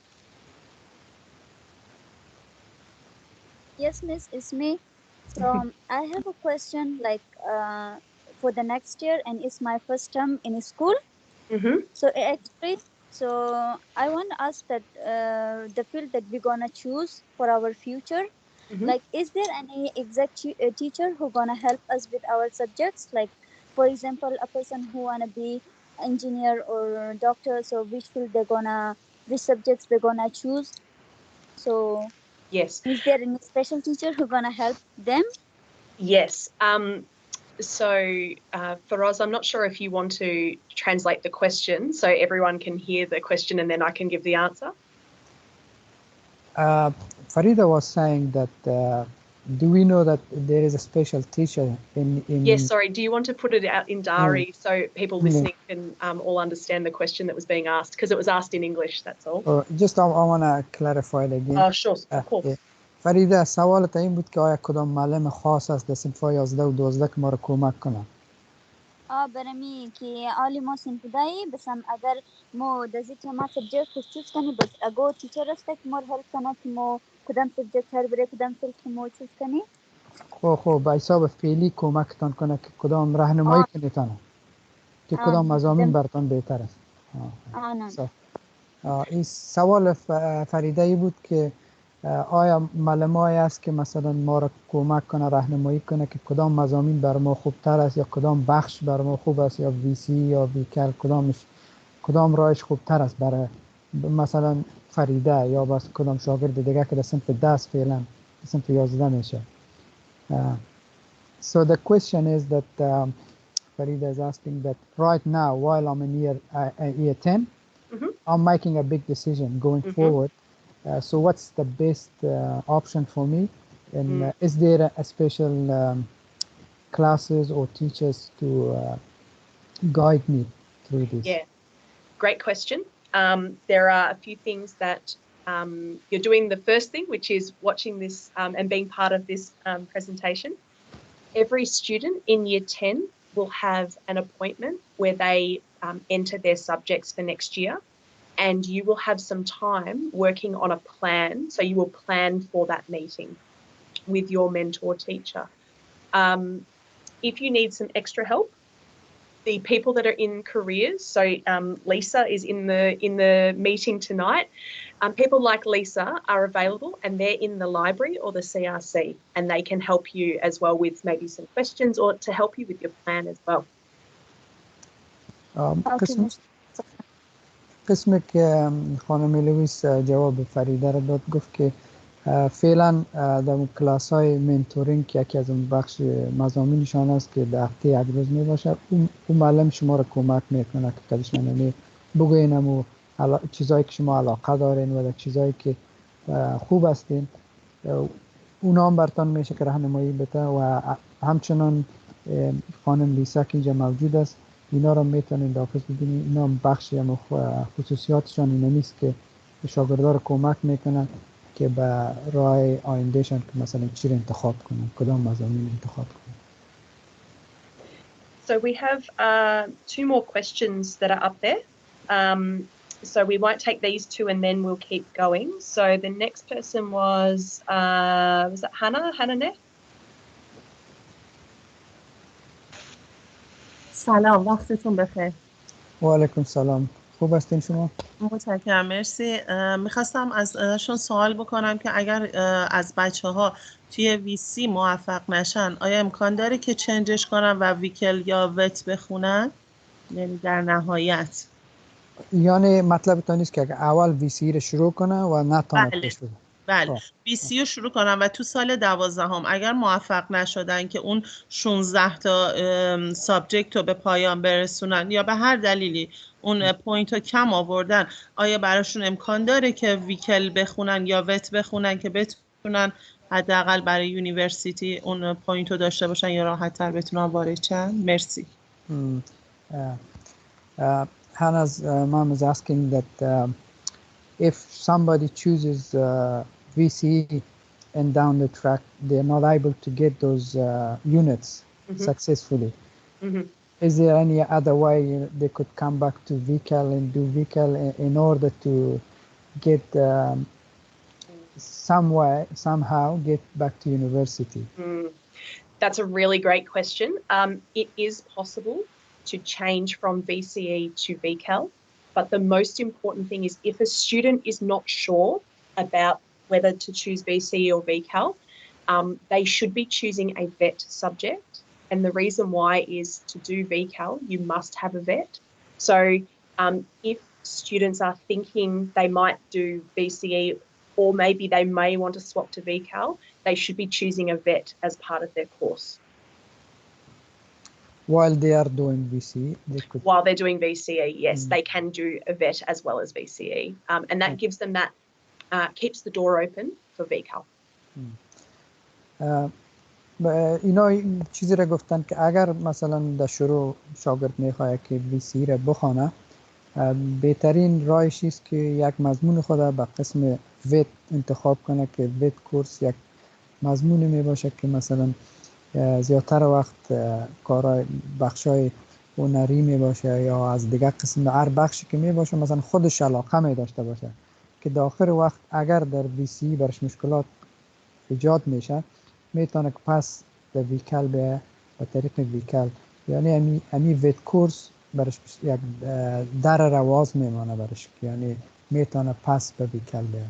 Yes, Miss, it's me. So I have a question like for the next year, and it's my first term in school. So actually, I want to ask that the field that we're gonna choose for our future, like, is there any exact teacher who gonna help us with our subjects? Like, for example, a person who wanna be engineer or doctor, so which subjects they're gonna choose? So yes, is there any special teacher who gonna help them? Yes. So Faraz, I'm not sure if you want to translate the question so everyone can hear the question and then I can give the answer. Farida was saying that do we know that there is a special teacher in Yes, sorry, do you want to put it out in DARI so people listening can all understand the question that was being asked, because it was asked in English, that's all. Just I want to clarify it again. Oh, sure, of course. فریده سوالت این بود که آیا کدام معلم خاص است در صنف 11 و 12 که ما رو کمک کنه؟ برمی که آلی ما صنف دایی بسم اگر ما دزی که ما سبجکت چوز کنی بس اگو تیچر است که ما هلپ کنه که ما کدام سبجکت هر بره کدام فیلد که ما چوز کنی؟ خب به حساب فعلی کمکتان کنه که کدام راهنمایی کنیتان که کدام مضامین براتون بهتر است. این سوال فریده ای بود که آیا معلمایی است که مثلا ما را کمک کنه راهنمایی کنه که کدام مضامین بر ما خوبتر است یا کدام بخش بر ما خوب است یا VCE یا VCAL کدام راهش خوبتر است برای مثلا فریده یا بس کدام شاگرد دیگه که در صنف 10 فعلا صنف 11 میشه. So the question is that Farida is asking that right now while I'm in year 10 I'm making a big decision going forward. So what's the best option for me, and is there a special classes or teachers to guide me through this? Yeah, great question. There are a few things that you're doing. The first thing, which is watching this and being part of this presentation. Every student in year 10 will have an appointment where they enter their subjects for next year. And you will have some time working on a plan. So you will plan for that meeting with your mentor teacher. If you need some extra help, the people that are in careers, so Lisa is in the meeting tonight. People like Lisa are available and they're in the library or the CRC, and they can help you as well with maybe some questions or to help you with your plan as well. قسمی که خانم لویس جواب فریده را داد گفت که فعلا در کلاس های منتورینگ که یکی از اون بخش مضامینشان است که در هفته یک روز می باشه، اون معلم شما را کمک میکنه که کدش نمی بگوین و چیزایی که شما علاقه دارین و چیزایی که خوب هستین اونا هم براتون میشه که راهنمایی بده. و همچنان خانم لیسا که اینجا موجود است اینا رو میتونین در آفیس ببینید. اینا هم بخشی هم خصوصیاتشان اینه نیست که شاگردان رو کمک میکنن که به راه آیندهشان که مثلا چی رو انتخاب کنن، کدام مضامین انتخاب کنن. So we have 2 more questions that are up there. So we won't take these 2 and then we'll keep going. So the next person was it Hannah Neff? سلام، وقتتون بخیر. و علیکم سلام. خوب هستین شما؟ متشکرم، مرسی. میخواستم ازشون سوال بکنم که اگر از بچه‌ها توی VC موفق نشن آیا امکان داره که چنجش کنن و ویکل یا وت بخونن؟ یعنی در نهایت یعنی مطلب تا نیست که اول VC رو شروع کنه و نتونه پیش بره. بله VCE رو شروع کنن و تو سال 12 اگر موفق نشدن که اون 16 تا سابجکت رو به پایان برسونن یا به هر دلیلی اون پوینت رو کم آوردن، آیا براشون امکان داره که ویکل بخونن یا وت بخونن که بتونن حداقل برای یونیورسیتی اون پوینت رو داشته باشن یا راحت تر بتونن وارد شن؟ مرسی. Hannah's mom is asking that if somebody chooses VCE and down the track they're not able to get those units successfully, is there any other way they could come back to VCAL and do VCAL in order to get somehow get back to university? That's a really great question. It is possible to change from VCE to VCAL, but the most important thing is if a student is not sure about whether to choose VCE or VCAL, they should be choosing a VET subject. And the reason why is to do VCAL, you must have a VET. So if students are thinking they might do VCE or maybe they may want to swap to VCAL, they should be choosing a VET as part of their course. While they are doing VCE, they could... While they're doing VCE, yes, they can do a VET as well as VCE. And that gives them that, keeps the door open for VCAL. اینا چیزی را گفتن که اگر مثلا در شروع شاگرد میخواد که VCE را بخونه، بهترین راهش است که یک مضمون خود به قسم ویت انتخاب کنه که ویت کورس یک مضمونی می باشه که مثلا زیادتر وقت کارهای بخشای هنری می باشه یا از دیگر قسم هر بخشی که می باشه مثلا خودش علاقه می داشته باشه که در آخر وقت اگر در VCE برش مشکلات ایجاد میشه میتونه که پس به ویکل به طریق ویکل یعنی امی ویت کورس برش یک در رواز میمانه برش یعنی میتونه پس به ویکل به.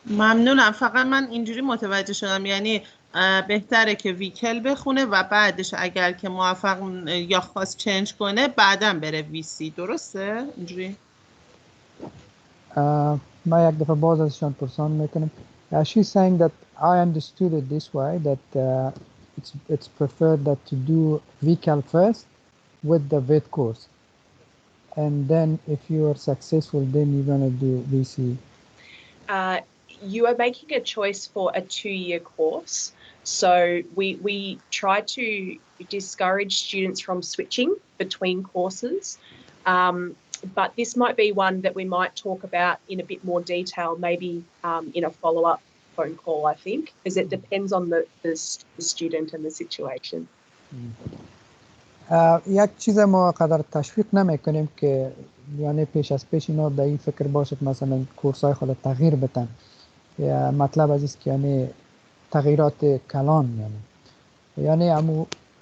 ممنونم. فقط من اینجوری متوجه شدم یعنی بهتره که ویکل بخونه و بعدش اگر که موفق یا خواست چنج کنه بعداً بره VC، درسته؟ اینجوری؟ من یک دفعه باز ازشان پرسان میکنم. She's saying that I understood it this way that it's preferred that to do VCAL first with the VET course and then if you are successful then you're going to do VC. You are making a choice for a 2-year course, so we try to discourage students from switching between courses, but this might be one that we might talk about in a bit more detail, maybe in a follow-up phone call, I think, because it depends on the student and the situation. یک چیز ما قدر تشویق نمی کنیم که یعنی پیش از پیش اینا به این فکر باشد مثلا کورسای خود تغییر بدن. مطلب از است که یعنی تغییرات کلان یعنی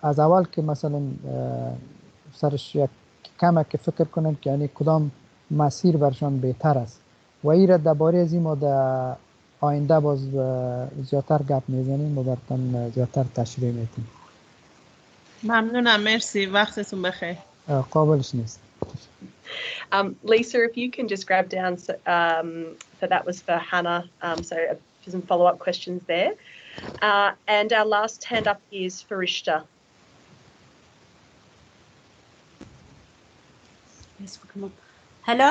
از اول که مثلا سرش یک کمک فکر کنن که یعنی کدام مسیر برشان بهتر است و این را درباره از این ما در آینده باز زیادتر گپ میزنیم و براتون زیادتر تشریح میدیم. ممنونم، مرسی، وقتتون بخیر. قابلش نیست. Lisa, if you can just grab down, so that was for Hannah, so some follow-up questions there. And our last hand up is Farishta. Hello.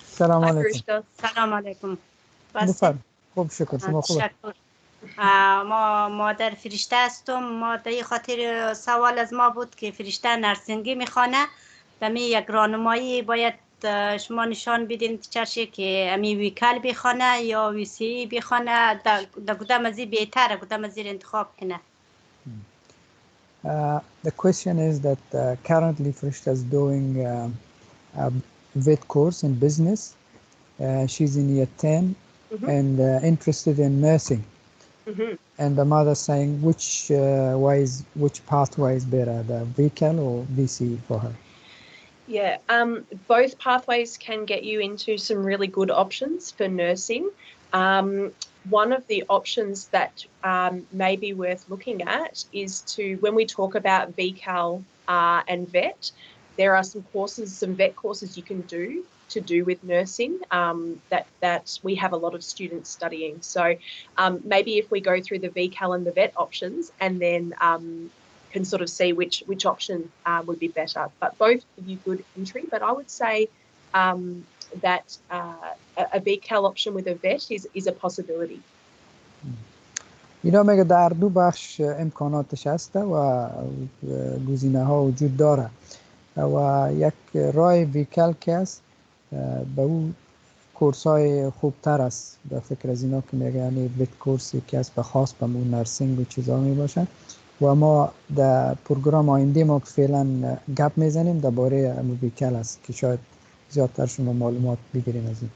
سلام علیکم. سلام علیکم. خوب شکر، شما خوبه؟ ما مادر فرشته هستم. ما در خاطر سوال از ما بود که فرشته نرسینگی میخوانه و می یک راهنمایی باید شما نشان بدین چرشه که امی ویکال بخوانه یا ویسی بخوانه در کدام از این بهتره کدام از این انتخاب کنه. The question is that currently Farishta is doing a VET course in business. She's in year 10 and interested in nursing. And the mother saying which pathway is better, the VCAL or VCE for her? Yeah, both pathways can get you into some really good options for nursing. One of the options that may be worth looking at is to, when we talk about VCAL and VET, there are some courses, some vet courses you can do to do with nursing that we have a lot of students studying. So maybe if we go through the VCAL and the vet options and then can sort of see which option would be better. But both give you good entry. But I would say that a VCAL option with a vet is a possibility. اینا میگه در دو بخش امکاناتش هسته و گزینه ها وجود داره و یک راه ویکل که است به او کورس های خوبتر است به فکر از اینا که میگه یعنی ویت کورسی که است به خاص به مون نرسینگ و چیزا می باشه و ما در پروگرام آینده ما که فعلا گپ میزنیم درباره ویکل است که شاید زیادتر شما معلومات بگیرین از این.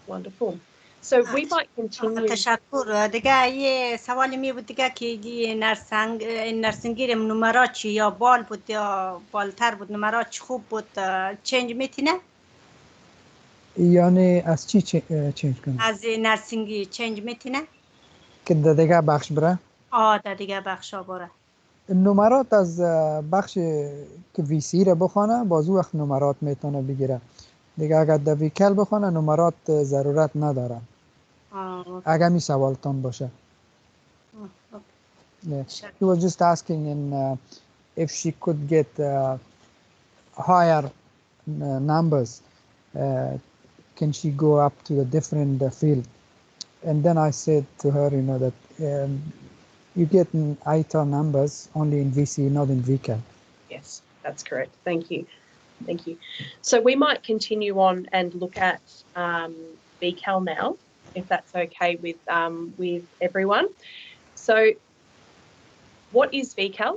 Wonderful. So we might continue. تشکر. دیگه یه سوالی می بود دیگه که نرسنگی نمرات چی یا بال بود یا بالتر بود نمرات خوب بود چنج میتینه؟ یعنی از چی چنج کنه؟ از نرسنگی چنج میتینه؟ که در دیگه بخش بره؟ در دیگه بخش بره. نمرات از بخش که VCE را بخونه بازو وقت نمرات میتونه بگیره. دیگه اگر در ویکل بخونه نمرات ضرورت نداره. اگر می سوالتان باشه. He was just asking if she could get higher numbers. Can she go up to a different field? And then I said to her, you know, that you get ITAR numbers only in VCE, not in VCAL. Yes, that's correct. Thank you. Thank you. So we might continue on and look at VCAL now, if that's okay with everyone. So what is VCAL?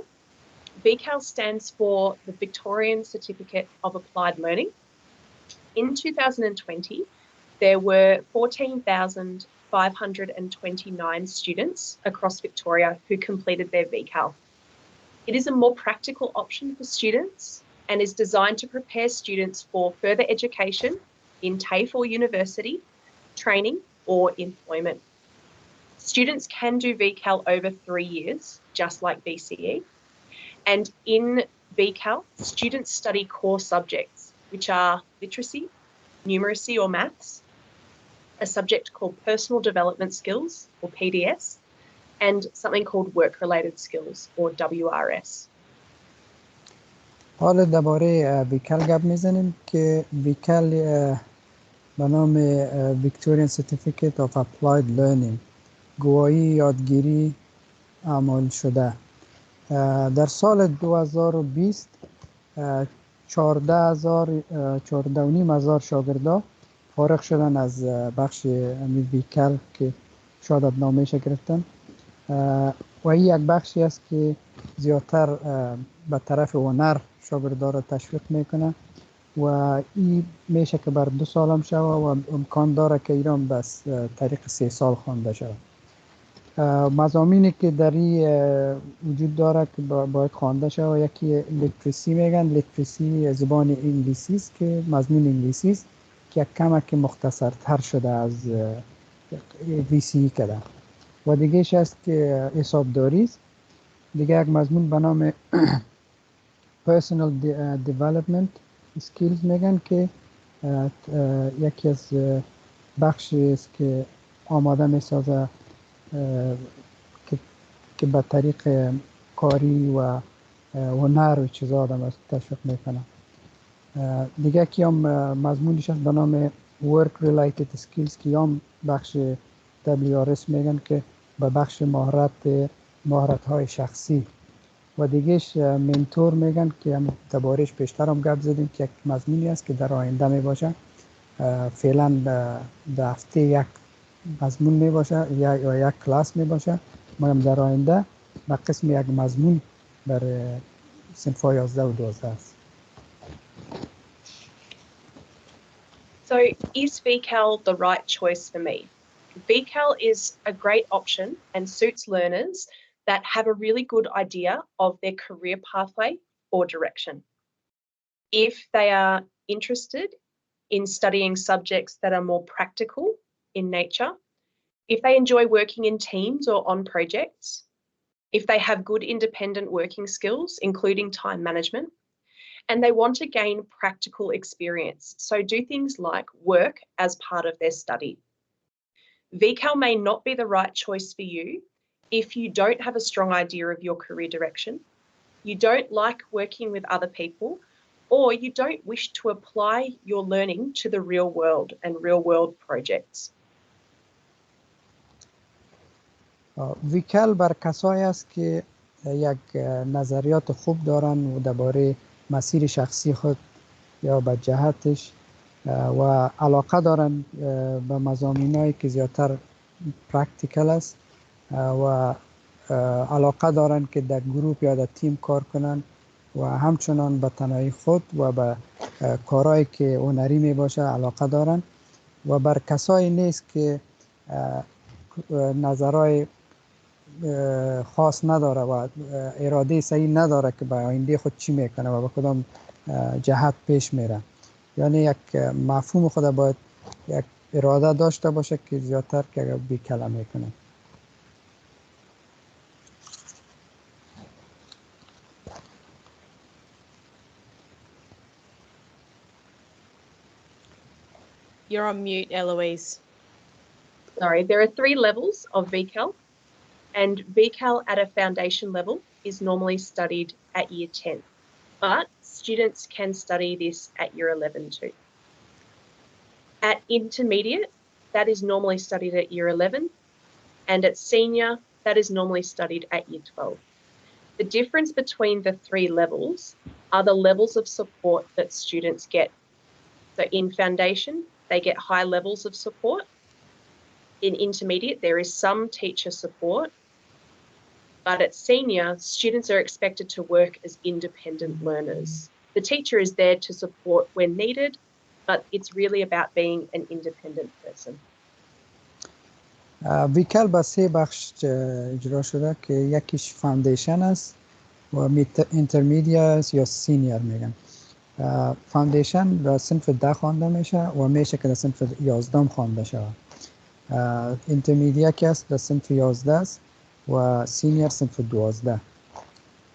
VCAL stands for the Victorian Certificate of Applied Learning. In 2020, there were 14,529 students across Victoria who completed their VCAL. It is a more practical option for students and is designed to prepare students for further education in TAFE or university, training or employment. Students can do VCAL over 3 years, just like VCE. And in VCAL, students study core subjects, which are literacy, numeracy or maths, a subject called personal development skills or PDS, and something called work-related skills or WRS. حالا درباره ویکل گپ میزنیم که ویکل به نام Victorian Certificate of Applied Learning گواهی یادگیری اعمال شده در سال 2020 14,500 شاگردان فارغ شدن از بخش ویکل که شهادتنامه‌اش گرفتن و این یک بخشی است که زیادتر به طرف هنر شاگردان را تشویق میکنه و این میشه که بر 2 سال هم شوه و امکان داره که ایران بس طریق 3 سال خوانده شود. مضامینی که در این وجود داره که باید خوانده شود یکی لیتریسی میگن. لیتریسی زبان انگلیسی است که مضمون انگلیسی است که یک کمک مختصرتر شده از VCE کده و دیگهش است که حسابداری است. دیگه یک مضمون به نام Personal Development Skills میگن که یکی از بخشی است که آماده میسازه که به طریق کاری و هنر و چیزا آدم تشویق میکنه. دیگه که هم مضمونش است به نام Work Related Skills که هم بخش WRS میگن که به بخش مهارت های شخصی و دیگهش منتور میگن که هم درباره‌اش بیشتر هم گپ زدیم که یک مضمونی است که در آینده می باشه. فعلا در هفته یک مضمون می باشه یا یک کلاس می باشه مگر در آینده به قسم یک مضمون بر صنف‌های 11 و 12 است. So is VCAL the right choice for me? VCAL is a great option and suits learners that have a really good idea of their career pathway or direction. If they are interested in studying subjects that are more practical in nature, if they enjoy working in teams or on projects, if they have good independent working skills, including time management, and they want to gain practical experience, so do things like work as part of their study. VCAL may not be the right choice for you if you don't have a strong idea of your career direction, you don't like working with other people, or you don't wish to apply your learning to the real world and real world projects. ویکل بر کسایی است که یک نظریات خوب دارن و درباره مسیر شخصی خود یا به جهتش و علاقه دارن به مضامینایی که زیادتر پرکتیکل است و علاقه دارن که در گروپ یا در تیم کار کنن و همچنان به تنهایی خود و به کارهایی که هنری می باشه علاقه دارن و بر کسایی نیست که نظرهای خاص نداره و اراده صحیح نداره که به آینده خود چی میکنه و به کدام جهت پیش میره. یعنی یک مفهوم خود باید یک اراده داشته باشه که زیادتر که VCAL میکنه. You're on mute, Eloise. Sorry, there are 3 levels of VCAL, and VCAL at a foundation level is normally studied at year 10, but students can study this at year 11 too. At intermediate, that is normally studied at year 11, and at senior, that is normally studied at year 12. The difference between the 3 levels are the levels of support that students get. So in foundation, they get high levels of support. In intermediate, there is some teacher support, but at senior, students are expected to work as independent learners. The teacher is there to support when needed, but it's really about being an independent person. VCAL با 3 بخش اجرا شده که یکیش فاندیشن است و اینترمediیت یا سینیر میگن. فاندیشن در صنف 10 خوانده میشه و میشه که در صنف 11 خوانده شود. اینترمediیت که است در صنف 11 است و سینیر صنف 12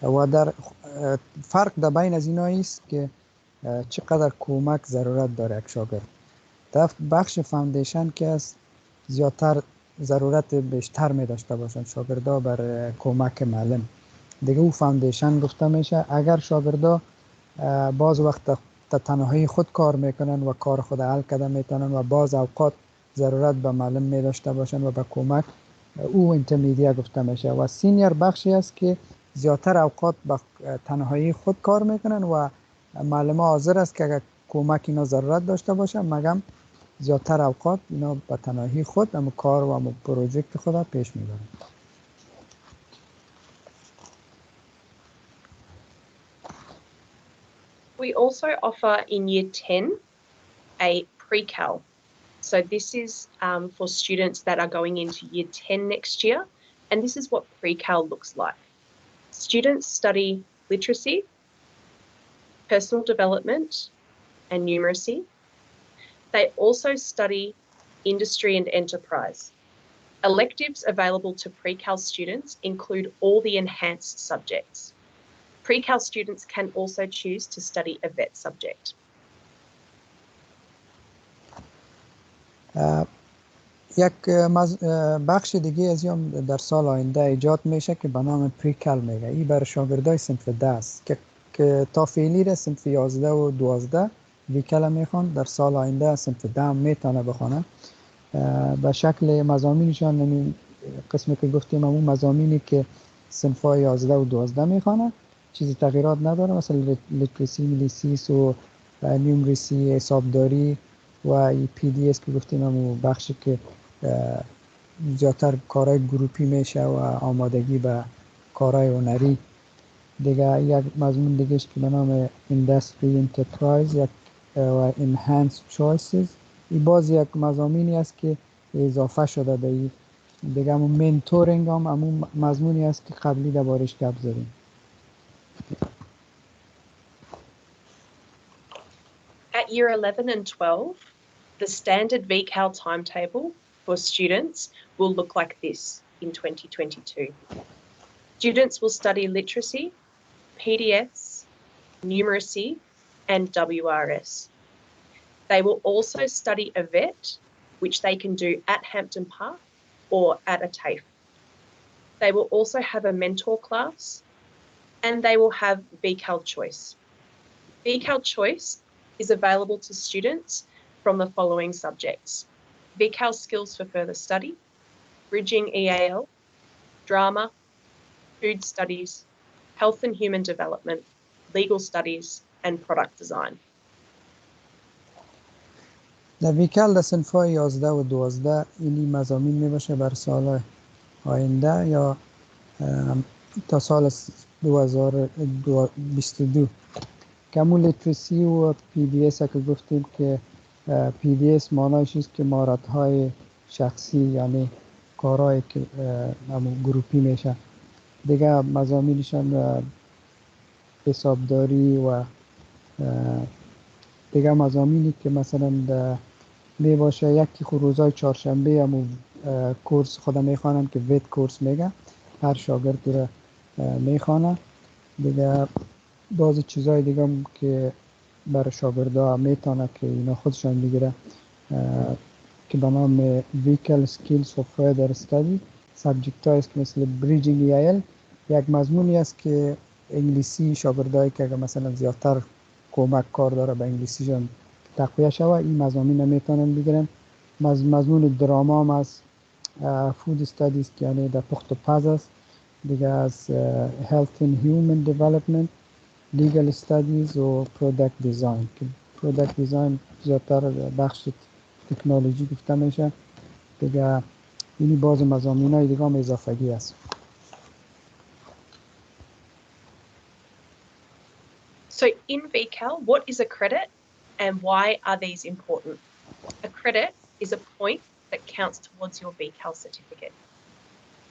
و در فرق در بین از اینا است که چقدر کمک ضرورت داره یک شاگرد. در بخش فاندیشن که است زیادتر ضرورت بیشتر می داشته باشند شاگردا بر کمک معلم. دیگه او فاندیشن گفته میشه. اگر شاگردا باز وقت تنهایی خود کار میکنن و کار خود حل کرده میتونن و باز اوقات ضرورت به معلم می داشته باشن و به کمک، او اینترمدییت گفته میشه. و سینیر بخشی است که زیادتر اوقات به تنهایی خود کار میکنن و معلم حاضر است که اگر کمک اینا ضرورت داشته باشه مگم زیادتر اوقات اینا به تنهایی خود هم کار و هم پروژکت خود پیش میبرن. We also offer in year 10 a pre-cal. So this is for students that are going into year 10 next year, and this is what pre-cal looks like. Students study literacy, personal development, and numeracy. They also study industry and enterprise. Electives available to pre-cal students include all the enhanced subjects. Pre-cal students can also choose to study a VET subject. یک بخش دیگه از هم در سال آینده ایجاد میشه که به نام پریکال میگه. این برای شاگردای صنف 10 است که تا فعلی را صنف 11 و 12 ویکل میخوان. در سال آینده صنف 10 میتونه بخونه. به شکل مضامینشان همین قسمی که گفتیم همون مضامینی که صنف 11 و 12 میخوانه، چیزی تغییرات نداره. مثلا لیترسی، انگلیسی و نیومریسی، حسابداری و پی دی اس که گفتیم همون بخشی که زیادتر کارهای گروپی میشه و آمادگی به کارهای هنری. دیگه یک مضمون دیگهش که به نام ایندستری انترپرایز و انهانس چویسز، این باز یک مضامینی است که اضافه شده به این. دیگه همون منتورینگ هم همون مضمونی است که قبلی دربارش گپ زدیم. At year 11 and 12, the standard VCAL timetable for students will look like this in 2022. Students will study literacy, PDS, numeracy, and WRS. They will also study a VET, which they can do at Hampton Park or at a TAFE. They will also have a mentor class, and they will have VCAL choice. VCAL choice is available to students from the following subjects: VCAL skills for further study, bridging EAL, drama, food studies, health and human development, legal studies, and product design. در ویکال در صنف‌های 11 و 12 اینی مضامین می باشه بر سال آینده یا تا سال 2022. کمو لیترسی و پی دی اس که گفتیم که پی دی اس معنایش است که مهارت‌های شخصی، یعنی کارهایی که گروپی میشه. دیگه مضامینشان حسابداری و دیگه مضامینی که مثلا می باشه یکی روزای چهارشنبه همو کورس خودم میخوانم که ویت کورس میگه، هر شاگرد رو میخوانه. دیگه بعضی چیزای دیگه هم که برای شاگردا میتونه که اینا خودشان بگیره که به نام VCAL Skills for Further Study. سابجکت هایی است که مثل Bridging EAL، یک مضمونی است که انگلیسی شاگردایی که مثلا زیادتر کمک کار داره به انگلیسیشان تقویه شوه، این مضامین رو میتونن بگیرن. مضمون دراما هم از فود استادیز که یعنی در پخت و پز است. دیگه از Health and Human Development، Legal Studies و Product Design که Product Design زیادتر بخش تکنولوژی گفته میشه. دیگه اینی باز مضامین های دیگه هم اضافگی است. So in VCAL, what is a credit and why are these important? A credit is a point that counts towards your VCAL certificate.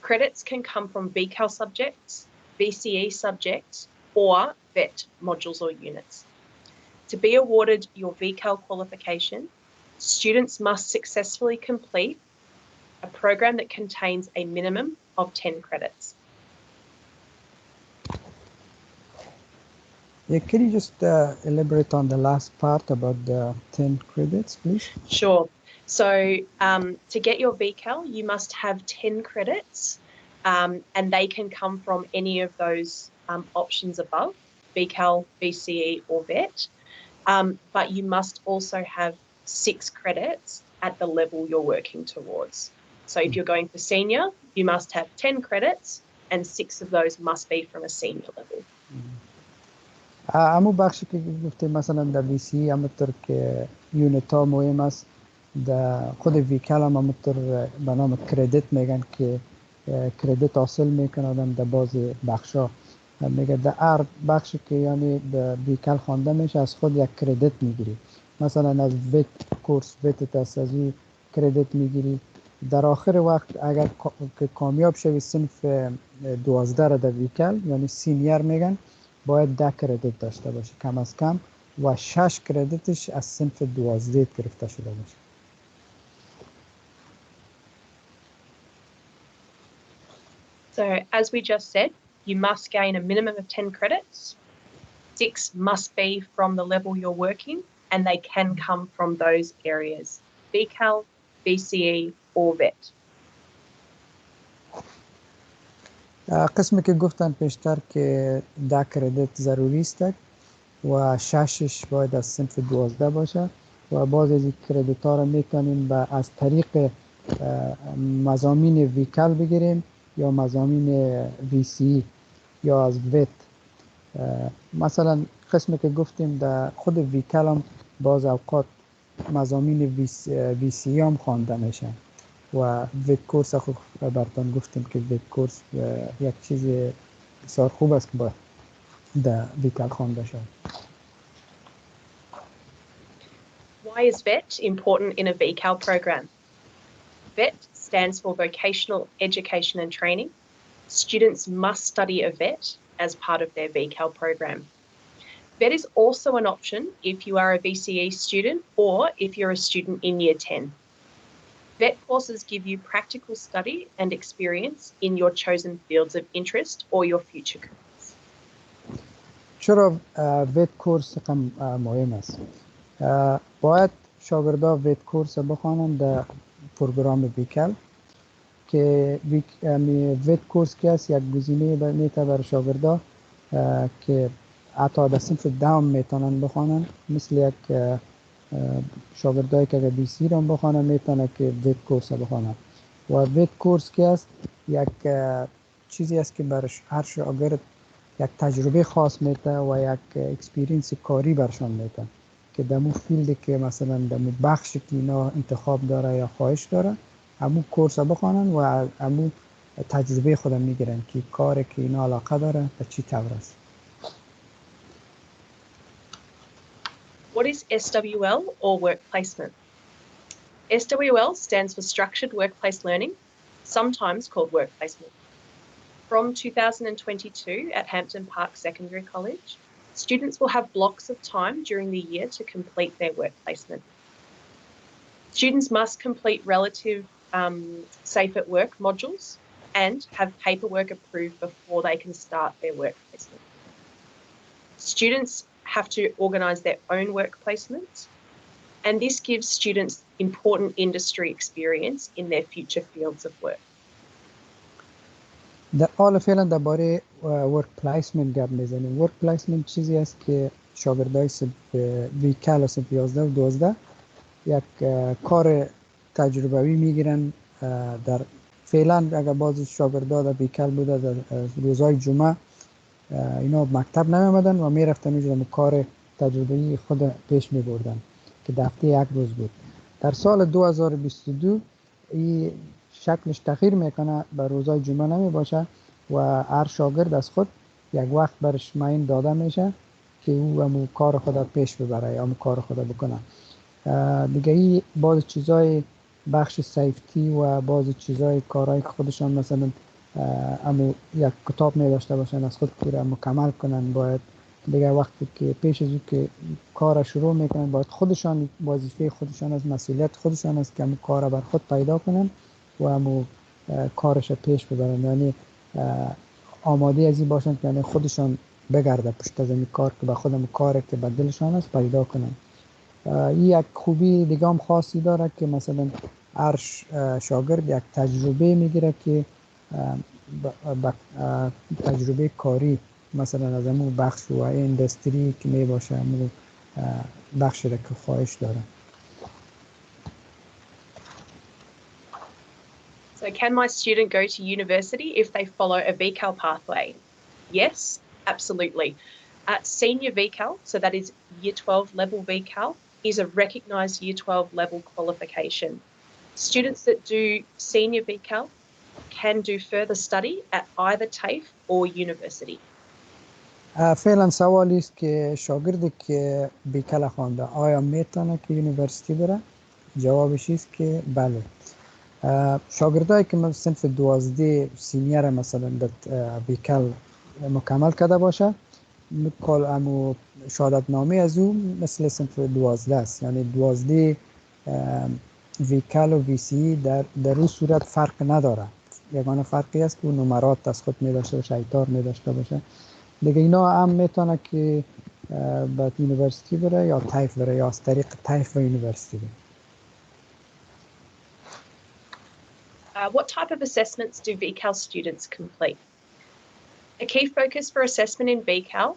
Credits can come from VCAL subjects, VCE subjects, or VET modules or units. To be awarded your VCAL qualification, students must successfully complete a program that contains a minimum of 10 credits. Yeah, can you just elaborate on the last part about the 10 credits, please? Sure. So to get your VCAL, you must have 10 credits and they can come from any of those options above, VCAL, VCE or VET, but you must also have 6 credits at the level you're working towards. So if you're going for senior, you must have 10 credits and 6 of those must be from a senior level. امو بخشی که گفتیم مثلا در VCE همونطور که یونیت ها مهم است، در خود ویکال هم همونطور به نام کردیت میگن که کردیت حاصل میکنه آدم در باز بخش ها. میگه در هر بخشی که یعنی به ویکال خوانده میشه از خود یک کردیت میگیری. مثلا از ویت کورس ویت از این کردیت میگیری. در آخر وقت اگر که کامیاب شوی صنف 12 را در ویکال یعنی سینیر میگن، باید 10 کردیت داشته باشه کم از کم و 6 کردیتش از صنف 12 گرفته شده باشه. So as we just said, you must gain a minimum of 10 credits. 6 must be from the level you're working and they can come from those areas, VCAL, VCE or VET. قسمی که گفتن پیشتر که 10 کردیت ضروری است و 6 باید از صنف 12 باشه و باز از این کردیت ها را میتونیم از طریق مضامین ویکال بگیریم یا مضامین VCE یا از ویت. مثلا قسمی که گفتیم در خود ویکال هم باز اوقات مضامین VCE هم خوانده میشن و ویت کورس خود براتون گفتیم که ویت کورس یک چیز بسیار خوب است که باید در ویکال خوانده شد. Why is VET important in a VCAL program? VET stands for Vocational Education and Training. Students must study a VET as part of their VCAL program. VET is also an option if you are a VCE student or if you're a student in Year 10. VET courses give you practical study and experience in your chosen fields of interest or your future careers. چرا ویت کورس مهم است؟ باید شاگردها ویت کورس بخوانند در پروگرام ویکل که ویت کورس که است یک گزینه میته برای شاگردها که حتی در صنف دهم میتونن بخوانند، مثل یک شاگردایی که بی سی را بخوانند میتونن که ویت کورس بخوانند. و ویت کورس که است یک چیزی است که برای هر شاگرد یک تجربه خاص میته و یک اکسپیرینس کاری برشان میته که در مو فیلدی که مثلا در مو بخشی که اینا انتخاب داره یا خواهش داره همون کورس بخوانن و همون تجربه خودم میگیرن که کاری که اینا علاقه داره به چی طور است. What is SWL or work placement? SWL stands for Structured Workplace Learning, sometimes called work placement. From 2022 at Hampton Park Secondary College, students will have blocks of time during the year to complete their work placement. Students must complete relative safe at work modules and have paperwork approved before they can start their work placement. Students have to organise their own work placements, and this gives students important industry experience in their future fields of work. در حال فعلا درباره ورک پلیسمنت گپ میزنیم. ورک پلیسمنت چیزی است که شاگردای ویکل صنف 11 و 12 یک کار تجربوی میگیرن. در فعلا اگر باز شاگردا در ویکل بوده در روزهای جمعه اینا مکتب نمیامدن و میرفتن اینجا کار تجربی خود پیش میبردن که هفته یک روز بود. در سال 2022 این شکلش تغییر میکنه، به روزهای جمعه نمی باشه و هر شاگرد از خود یک وقت برش معین داده میشه که او همون کار خود پیش ببره یا همون کار خود بکنه. دیگه این بعض چیزای بخش سیفتی و بعض چیزای کارهای که خودشان مثلا همون یک کتاب می داشته باشن از خود پوره مکمل کنن، باید دیگه وقتی که پیش از او که کار شروع میکنن باید خودشان وظیفه خودشان از مسئولیت خودشان است که همون کار بر خود پیدا کنن و همون کارش پیش ببرن، یعنی آماده از این باشن که یعنی خودشان بگرده پشت از این کار که به خودم کاری که به دلشان است پیدا کنن. این یک خوبی دیگه هم خاصی داره که مثلا هر شاگرد یک تجربه میگیره که تجربه کاری مثلا از همون بخش و اندستری که می باشه همون بخشی را که خواهش داره. So can my student go to university if they follow a VCAL pathway? Yes, absolutely. Senior VCAL, so that is Year 12 level VCAL, is a recognised Year 12 level qualification. Students that do senior VCAL can do further study at either TAFE or university. فعلا سوالی است که شاگردی که VCAL خوانده آیا میتونه که یونیورسیتی بره؟ جوابش است که بله. شاگردایی که صنف 12 سینیر مثلا در VCAL مکمل کرده باشه امو شهادت نامه از او مثل صنف 12 است، یعنی 12 VCAL و VCE در اون صورت فرق نداره. یگانه فرقی است که اون نمرات از خود می داشته باشه، ایتار می داشته باشه. دیگه اینا هم میتونه که به یونیورسیتی بره یا تایف بره یا از طریق تایف و یونیورسیتی بره. What type of assessments do VCAL students complete? A key focus for assessment in VCAL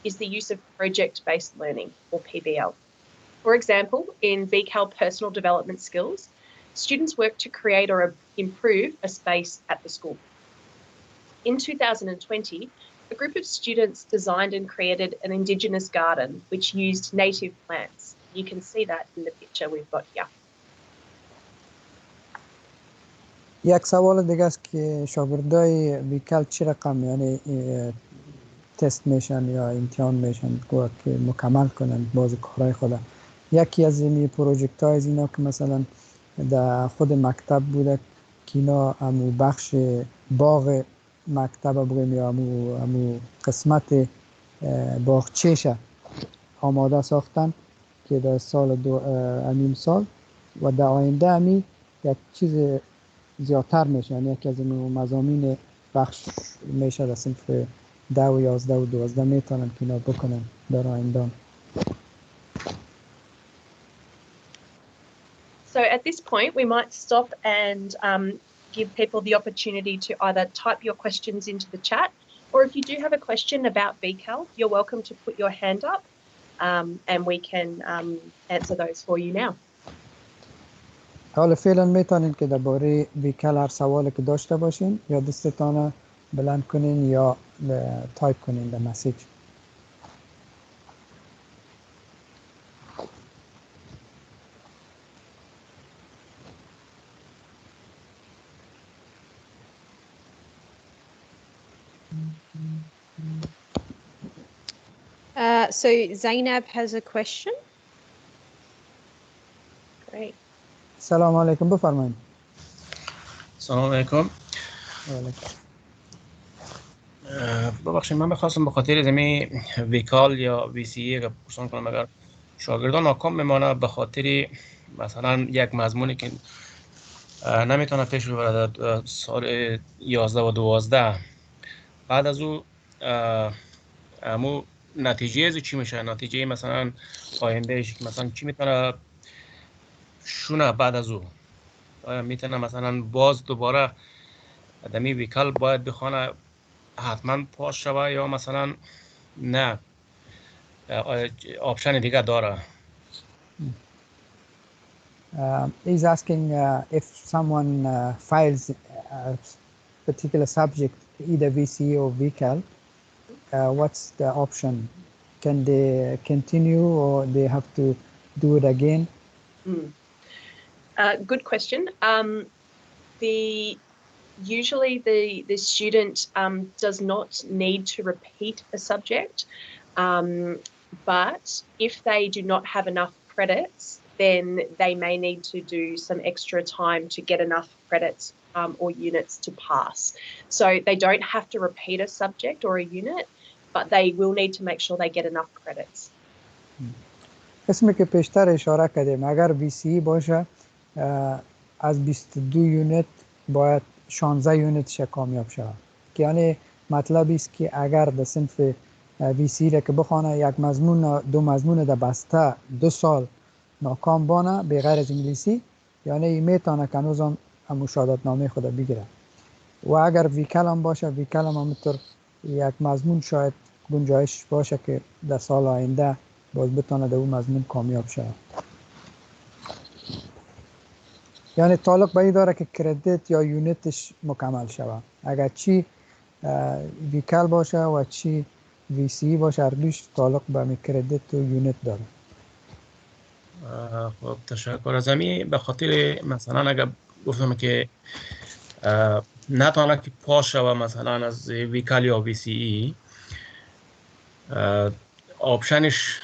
is the use of project-based learning, or PBL. For example, in VCAL personal development skills, students work to create or improve a space at the school. In 2020, a group of students designed and created an Indigenous garden which used native plants. You can see that in the picture we've got here. یک سوال دیگه است که شاگردای ویکل چی رقم یعنی تست میشن یا امتحان میشن که مکمل کنن باز کارهای خود. یکی از این پروژکت های از اینا که مثلا در خود مکتب بوده که اینا همو بخش باغ مکتب بگویم یا همو قسمت باغچه‌ش آماده ساختن که در سال امیم سال و در آینده همی یک چیز زیادتر میشه، یعنی یکی از این مضامین بخش میشه در صنف 10 و 11 و 12 میتونن که اینا بکنن در آینده. So at this point, we might stop and give people the opportunity to either type your questions into the chat, or if you do have a question about VCAL, you're welcome to put your hand up and we can answer those for you now. حالا فعلا میتونین که درباره VCAL هر سوالی که داشته باشین یا دستتان بلند کنین یا تایپ کنین در مسیج. So Zainab has a question. Great. سلام علیکم، بفرمایید. سلام علیکم. ببخشید من بخواستم به خاطر زمین ویکال یا VCE اگر پرسان کنم، اگر شاگردان ناکام میمانه به خاطر مثلا یک مضمونی که نمیتونه پیش ببره در سال 11 و 12 بعد از او امو نتیجه از چی میشه؟ نتیجه مثلا آیندهش مثلا چی میتونه شونه بعد از او؟ آیا میتونه مثلا باز دوباره دمی ویکال باید بخونه حتما پاس شوه یا مثلا نه آپشن دیگه داره؟ He's asking if someone files a particular subject, either VCE or VCAL, what's the option? Can they continue or they have to do it again? Good question. Usually the student does not need to repeat a subject, but if they do not have enough credits, then they may need to do some extra time to get enough credits or units to pass. So they don't have to repeat a subject or a unit, but they will need to make sure they get enough credits. قسمی که پیشتر اشاره کردیم اگر VCE باشه از 22 یونیت باید 16 یونیتش کامیاب شود، که یعنی مطلب است که اگر در صنف VCE را که بخونه یک مضمون دو مضمون در بسته 2 سال ناکام بانه به غیر از انگلیسی، یعنی میتونه که هنوز هم شهادت نامه خود بگیره. و اگر ویکل هم باشه ویکل هم همینطور یک مضمون شاید گنجایش باشه که در سال آینده باز بتونه در اون مضمون کامیاب شود. یعنی تعلق به این داره که کردیت یا یونیتش مکمل شود. اگر چی ویکل باشه و چی VCE باشه هر دوش تعلق به کردیت و یونیت داره. خب تشکر از امی. به خاطر مثلا اگر گفتم که نتانه که پاس شوه مثلا از ویکال یا VCE آپشنش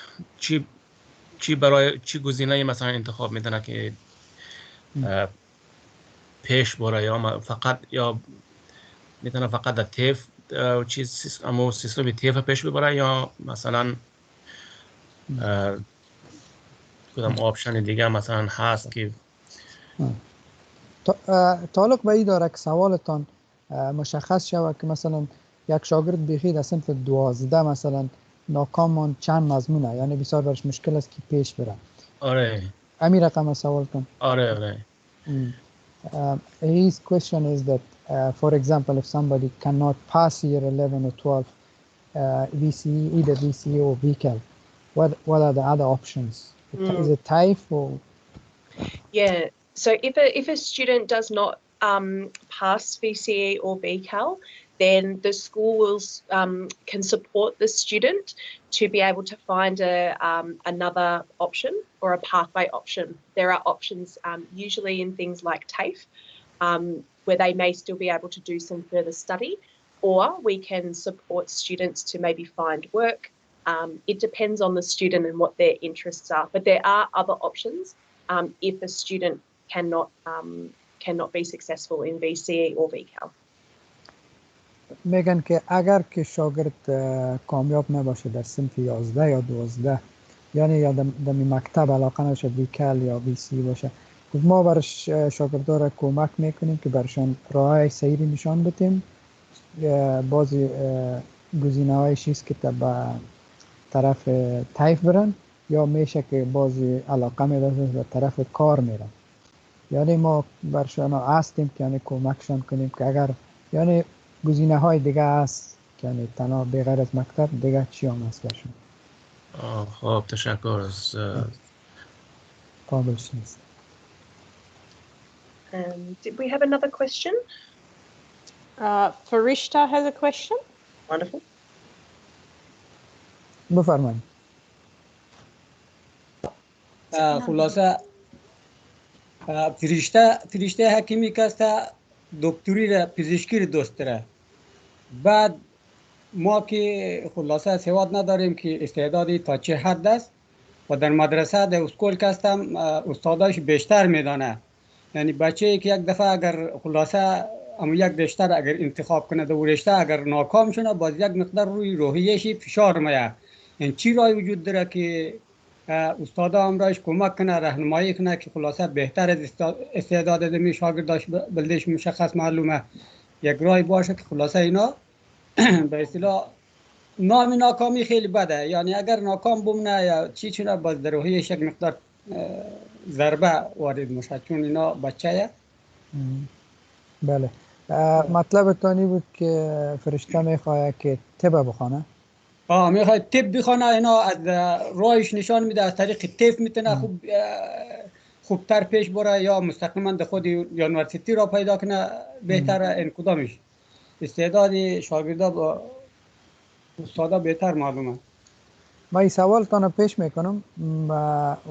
چی برای چی گزینه مثلا انتخاب میدنه که پیش بره، یا فقط یا میتونه فقط در تیف چیز اما سیستم تیف پیش ببره یا مثلا کدام آپشن دیگه مثلا هست که تعلق به این داره که سوالتان مشخص شود که مثلا یک شاگرد بیخی در صنف 12 مثلا ناکامان چند مضمونه، یعنی بسیار برش مشکل است که پیش بره. آره همین رقم سوال کن. آره. His question is that for example if somebody cannot pass year 11 or 12 VCE, either VCE or VCAL, what are the other options? Is it TAFE or? Yeah, so if a student does not pass VCE or VCAL, then the school can support the student to be able to find another option or a pathway option. There are options usually in things like TAFE, where they may still be able to do some further study, or we can support students to maybe find work. It depends on the student and what their interests are, but there are other options if a student cannot be successful in VCE or VCAL. میگن که اگر که شاگرد کامیاب نباشه در صنف 11 یا 12، یعنی یا در مکتب علاقه نشه VCAL یا VCE باشه، ما برش شاگردا را کمک میکنیم که برشان راههای صحیح نشان بدیم. بعضی گزینه‌های چیست که به طرف طیف برن یا میشه که بعضی علاقه میدازن به طرف کار میرن. یعنی ما برشان هستیم که یعنی کمکشان کنیم که اگر یعنی گزینه‌های دیگه هست که یعنی تنها بغیر از مکتب دیگه چی هم هست برشان. خب تشکر از قابل شناسی. Did we have another question? Farishta has a question. Wonderful. بفرمایید. خلاصه فرشته حکیمی که است دکتری را پزشکی را دوست داره. بعد ما که خلاصه سواد نداریم که استعدادی تا چه حد است و در مدرسه در اسکول که هستم استاداش بیشتر میدانه. یعنی بچه که یک دفعه اگر خلاصه اما یک رشته اگر انتخاب کنه در رشته اگر ناکام شونه باز یک مقدار روی روحیه‌اش فشار میاد. یعنی چی راه وجود داره که استادا هم راش کمک کنه راهنمایی کنه که خلاصه بهتر از استعداد دمی شاگرداش بلدش مشخص معلومه یک راه باشه که خلاصه اینا به اصطلاح ناکامی خیلی بده. یعنی اگر ناکام بمونه یا چی چونه باز در روحیه‌اش یک مقدار ضربه وارد میشه چون اینا بچه‌یه. بله مطلب تانی بود که فرشته میخواه که طب بخونه. میخواد طب بخونه. اینا از راهش نشان میده از طریق طب میتونه خوبتر پیش بره یا مستقیما در خود یونیورسیتی را پیدا کنه بهتره. این کدامش استعداد شاگردا با استادا بهتر معلومه. ما این سوال تانو پیش میکنم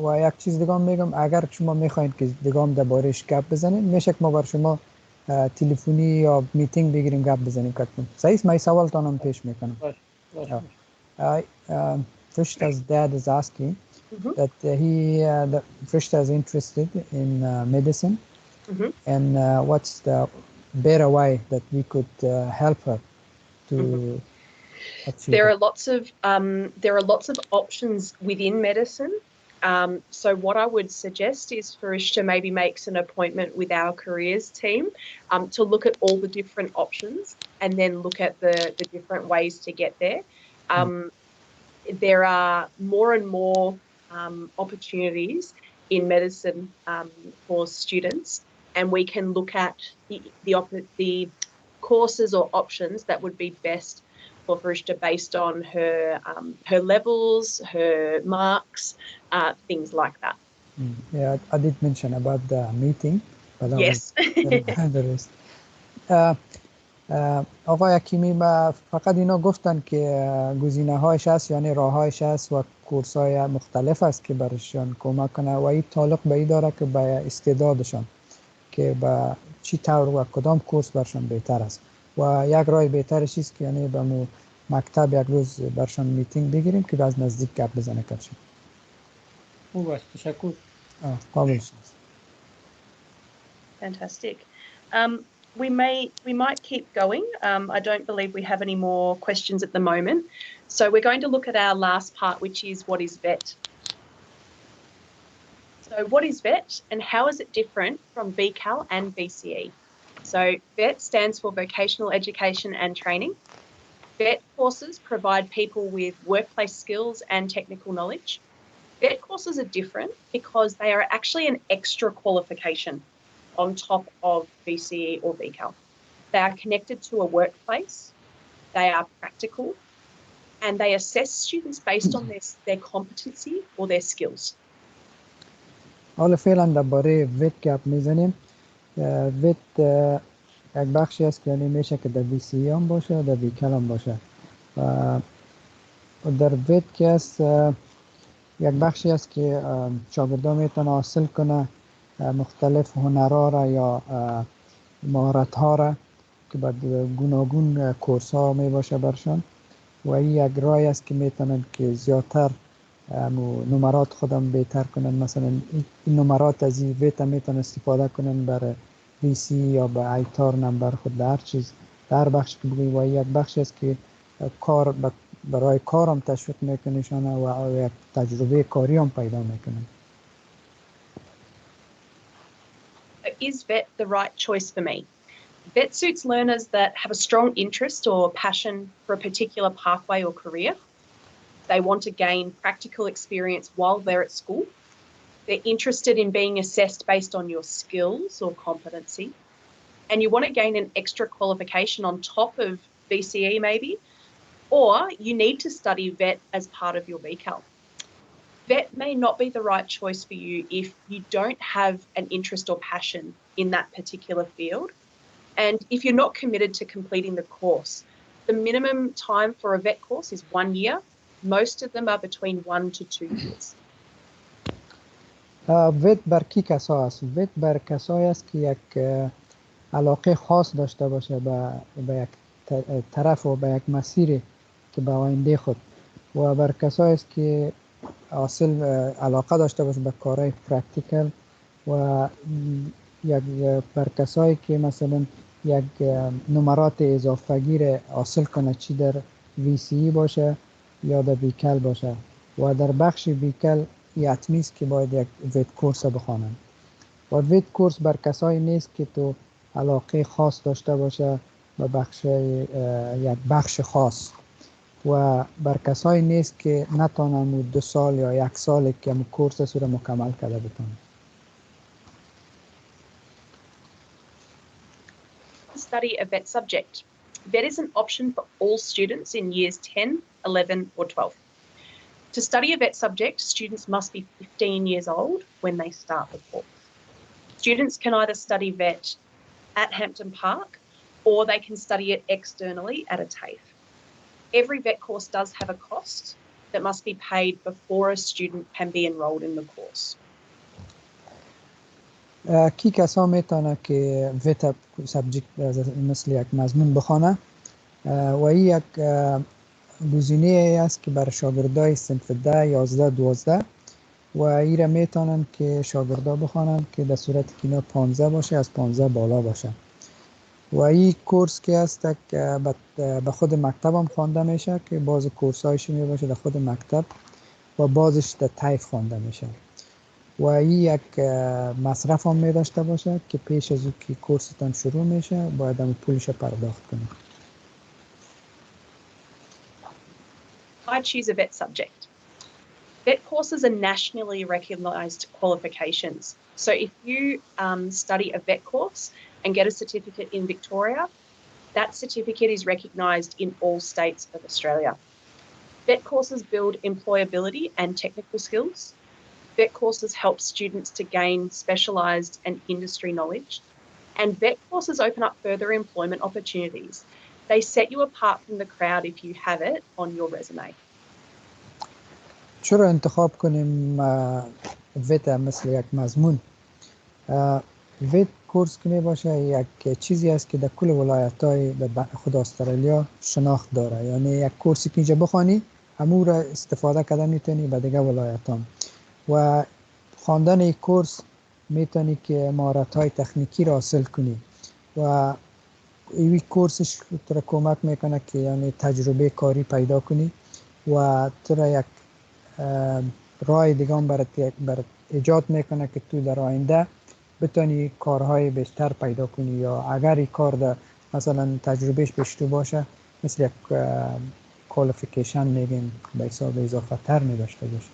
و یک چیز دیگه میگم اگر شما میخواین که دیگه هم درباره‌اش گپ بزنین میشه که ما بر شما تلفنی یا میتینگ بگیریم گپ بزنیم کردیم. صحیح ما این سوال تانو پیش میکنم. Frishta's dad is asking that Frishta is interested in medicine and what's the better way that we could help her to achieve. There are lots of options within medicine. So what I would suggest is Farishta maybe makes an appointment with our careers team to look at all the different options and then look at the different ways to get there. There are more and more opportunities in medicine for students, and we can look at the courses or options that would be best for Farishta based on her levels, her marks, things like that. Yeah, I did mention about the meeting. But yes. The rest. آقای حکیمی فقط اینا گفتن که گزینه‌هایش هست یعنی راه‌هایش هست و کورس‌های مختلف است که برشان کمک کنه و این تعلق به این داره که به استعدادشان که به چی طور و کدام کورس برشان بهتر است و یک راه بهترش چیست که یعنی به مکتب یک روز برشان میتینگ بگیریم که از نزدیک گپ بزنه کرشیم. خوب است. تشکر. قابل شناسی. Fantastic. We might keep going. I don't believe we have any more questions at the moment. So we're going to look at our last part, which is what is VET. So what is VET and how is it different from VCAL and VCE? So VET stands for Vocational Education and Training. VET courses provide people with workplace skills and technical knowledge. VET courses are different because they are actually an extra qualification on top of VCE or VCAL. They are connected to a workplace, they are practical, and they assess students based on their competency or their skills. حالا فعلا درباره ویت گپ میزنیم. ویت یک بخشی است که یعنی میشه که در VCE هم باشه در VCAL هم باشه. در ویت که است یک بخشی است که شاگردا میتونه حاصل کنه مختلف هنرها را یا مهارت‌ها را که بعد گوناگون کورس ها می باشه برشان و این یک راهی است که میتونن که زیادتر نمرات خودم بهتر کنن. مثلا این نمرات از این ویت میتونن استفاده کنن برای VCE یا به ایتار نمبر خود در چیز در بخش که بگویم و یک بخش است که کار برای کارم تشویق میکنشان و یک تجربه کاری هم پیدا میکنن. But is vet the right choice for me? Vet suits learners that have a strong interest or passion for a particular pathway or career. They want to gain practical experience while they're at school. They're interested in being assessed based on your skills or competency. And you want to gain an extra qualification on top of VCE maybe, or you need to study vet as part of your VCAL. Vet may not be the right choice for you if you don't have an interest or passion in that particular field, and if you're not committed to completing the course. The minimum time for a vet course is 1 year. Most of them are between 1 to 2 years. ویت بر کی کسا است؟ ویت بر کسایی است که یک علاقه خاص داشته باشه به یک طرف و به یک مسیری که به آینده خود، و بر کسایی است که اصل علاقه داشته باشه به کارهای پرکتیکل، و یک بر کسایی که مثلا یک نمرات اضافه‌گیر حاصل کنه، چی در VCE باشه یا در VCAL باشه. و در بخش VCAL حتمی است که باید یک ویت کورس بخوانن. و ویت کورس بر کسایی نیست که تو علاقه خاص داشته باشه به بخش یک بخش خاص، و بر کسایی نیست که نتونن 2 سال یا 1 سال که کورس رو مکمل کرده بتونن. Study a vet subject. Vet is an option for all students in years 10, 11 or 12. To study a vet subject, students must be 15 years old when they start the course. Students can either study vet at Hampton Park or they can study it externally at a TAFE. Every vet course does have a cost that must be paid before a student can be enrolled in the course. کی کسا میتونه که ویت سابجکت مثل یک مضمون بخونه، و این یک گزینه است که برای شاگردای صنف 10 11 12 و این را میتونن که شاگردا بخونن که در صورت که اینا 15 باشه، از 15 بالا باشه. و این کورس که است که به خود مکتب هم خوانده میشه که باز کورس هایش می باشه در خود مکتب و بازش در تایف خوانده میشه. و این یک مصرف هم می داشته باشه که پیش از او که کورستان شروع میشه باید هم پولش پرداخت کنید. I choose a vet subject. Vet courses are nationally recognised qualifications. So if you study a vet course and get a certificate in Victoria, that certificate is recognised in all states of Australia. Vet courses build employability and technical skills. Vet courses help students to gain specialised and industry knowledge. And vet courses open up further employment opportunities. They set you apart from the crowd if you have it on your resume. چرا انتخاب کنیم ویت مثل یک مضمون؟ ویت کورس که می باشه یک چیزی است که در کل ولایت‌های خود استرالیا شناخت داره، یعنی یک کورسی که اینجا بخوانی همون را استفاده کرده میتونی به دیگه ولایت‌ها، و خواندن این کورس میتونی که مهارت‌های تکنیکی را حاصل کنی و این کورسش تو کمک میکنه که یعنی تجربه کاری پیدا کنی و تو یک راه دیگه هم برات ایجاد میکنه که تو در آینده بتونی کارهای بیشتر پیدا کنی، یا اگر این کار در مثلا تجربهش بیشتر باشه مثل یک کوالیفیکیشن میگیم به حساب اضافه تر میداشته باشه.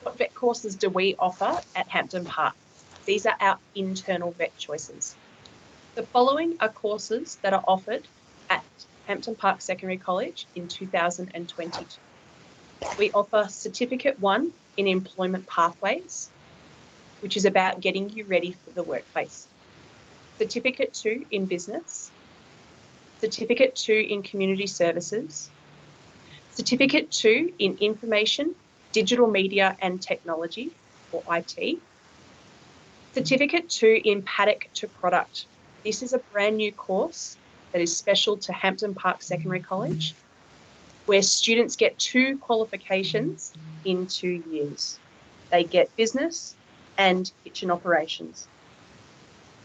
What vet courses do we offer at Hampton Park? These are our internal vet choices. The following are courses that are offered at Hampton Park Secondary College in 2022. We offer Certificate 1 in Employment Pathways, which is about getting you ready for the workplace. Certificate 2 in Business. Certificate 2 in Community Services. Certificate 2 in Information, Digital Media and Technology, or IT. Certificate 2 in Paddock to Product. This is a brand new course that is special to Hampton Park Secondary College, where students get 2 qualifications in 2 years. They get business and kitchen operations.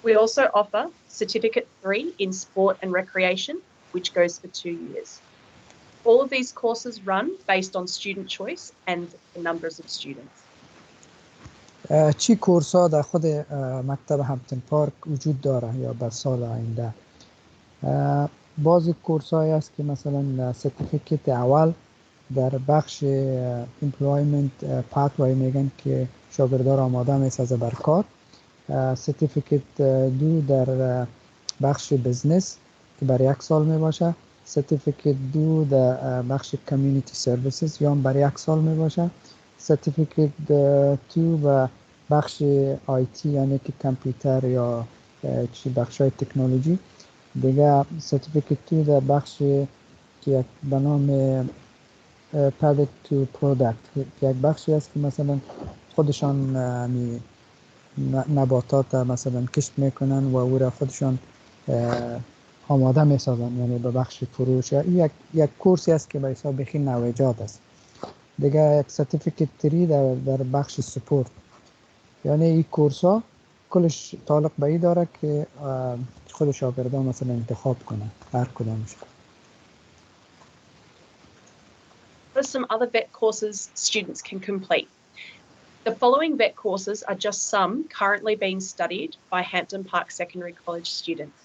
We also offer Certificate 3 in Sport and Recreation, which goes for 2 years. All of these courses run based on student choice and the numbers of students. چی کورس ها در خود مکتب همپتون پارک وجود داره یا بر سال آینده؟ بعضی کورس هایی است که مثلا سرتیفیکیت اول در بخش employment pathway میگن که شاگردار آماده میسازه بر کار. سرتیفیکیت دو در بخش بزنس که بر 1 سال می باشه. سرتیفیکیت دو در بخش کمیونیتی سرویسز یا بر 1 سال می باشه. سرتیفیکیت تو و بخش آیتی یعنی که کامپیوتر یا چی بخش های تکنولوژی دیگه. سرتیفیکیت تو در بخش که به نام پادت تو پروداکت که یک بخشی است که مثلا خودشان نباتات مثلا کشت میکنن و او را خودشان آماده میسازن، یعنی به بخش فروش. یک کورسی است که به حساب بخی نویجات است. دیگه یک سرتیفیکیت 3 در بخش سپورت، یعنی این کورس ها کلش تعلق به این داره که خود شاگردان مثلا انتخاب کنن هر کدامش. What are some other VET courses students can complete? The following VET courses are just some currently being studied by Hampton Park Secondary College students.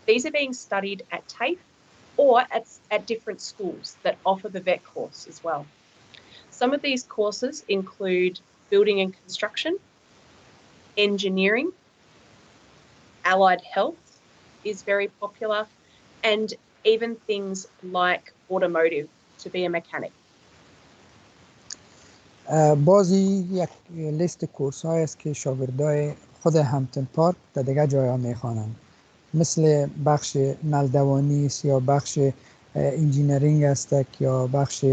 These are being studied at TAFE or at different schools that offer the VET course as well. Some of these courses include building and construction, engineering, allied health is very popular, and even things like automotive, to be a mechanic. بازی یک لیست کورس های است که شاگردای خود همپتون پارک در دیگه جایا میخوانند، مثل بخش نلدوانی است یا بخش انجینیرینگ است یا بخش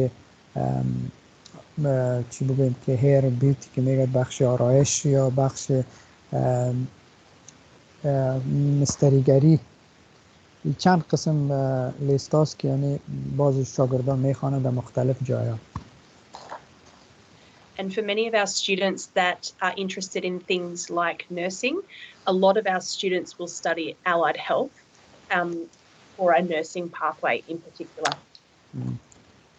چی بگویم که هیر بیوتی که میگه بخش آرایش یا بخش مستریگری. چند قسم لیست هاست که یعنی باز شاگردان میخوانند در مختلف جایا. And for many of our students that are interested in things like nursing, a lot of our students will study allied health or a nursing pathway in particular.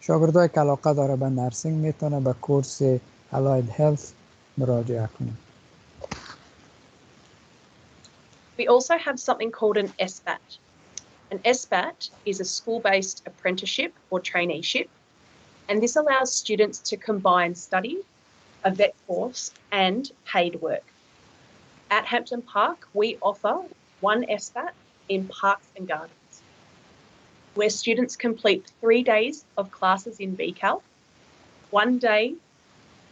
شاگردای که علاقه داره به نرسینگ میتونه به کورس allied health مراجعه کنه. We also have something called an SBAT. An SBAT is a school-based apprenticeship or traineeship, and this allows students to combine study, a VET course, and paid work. At Hampton Park, we offer one SBAT in Parks and Gardens, where students complete 3 days of classes in VCAL, 1 day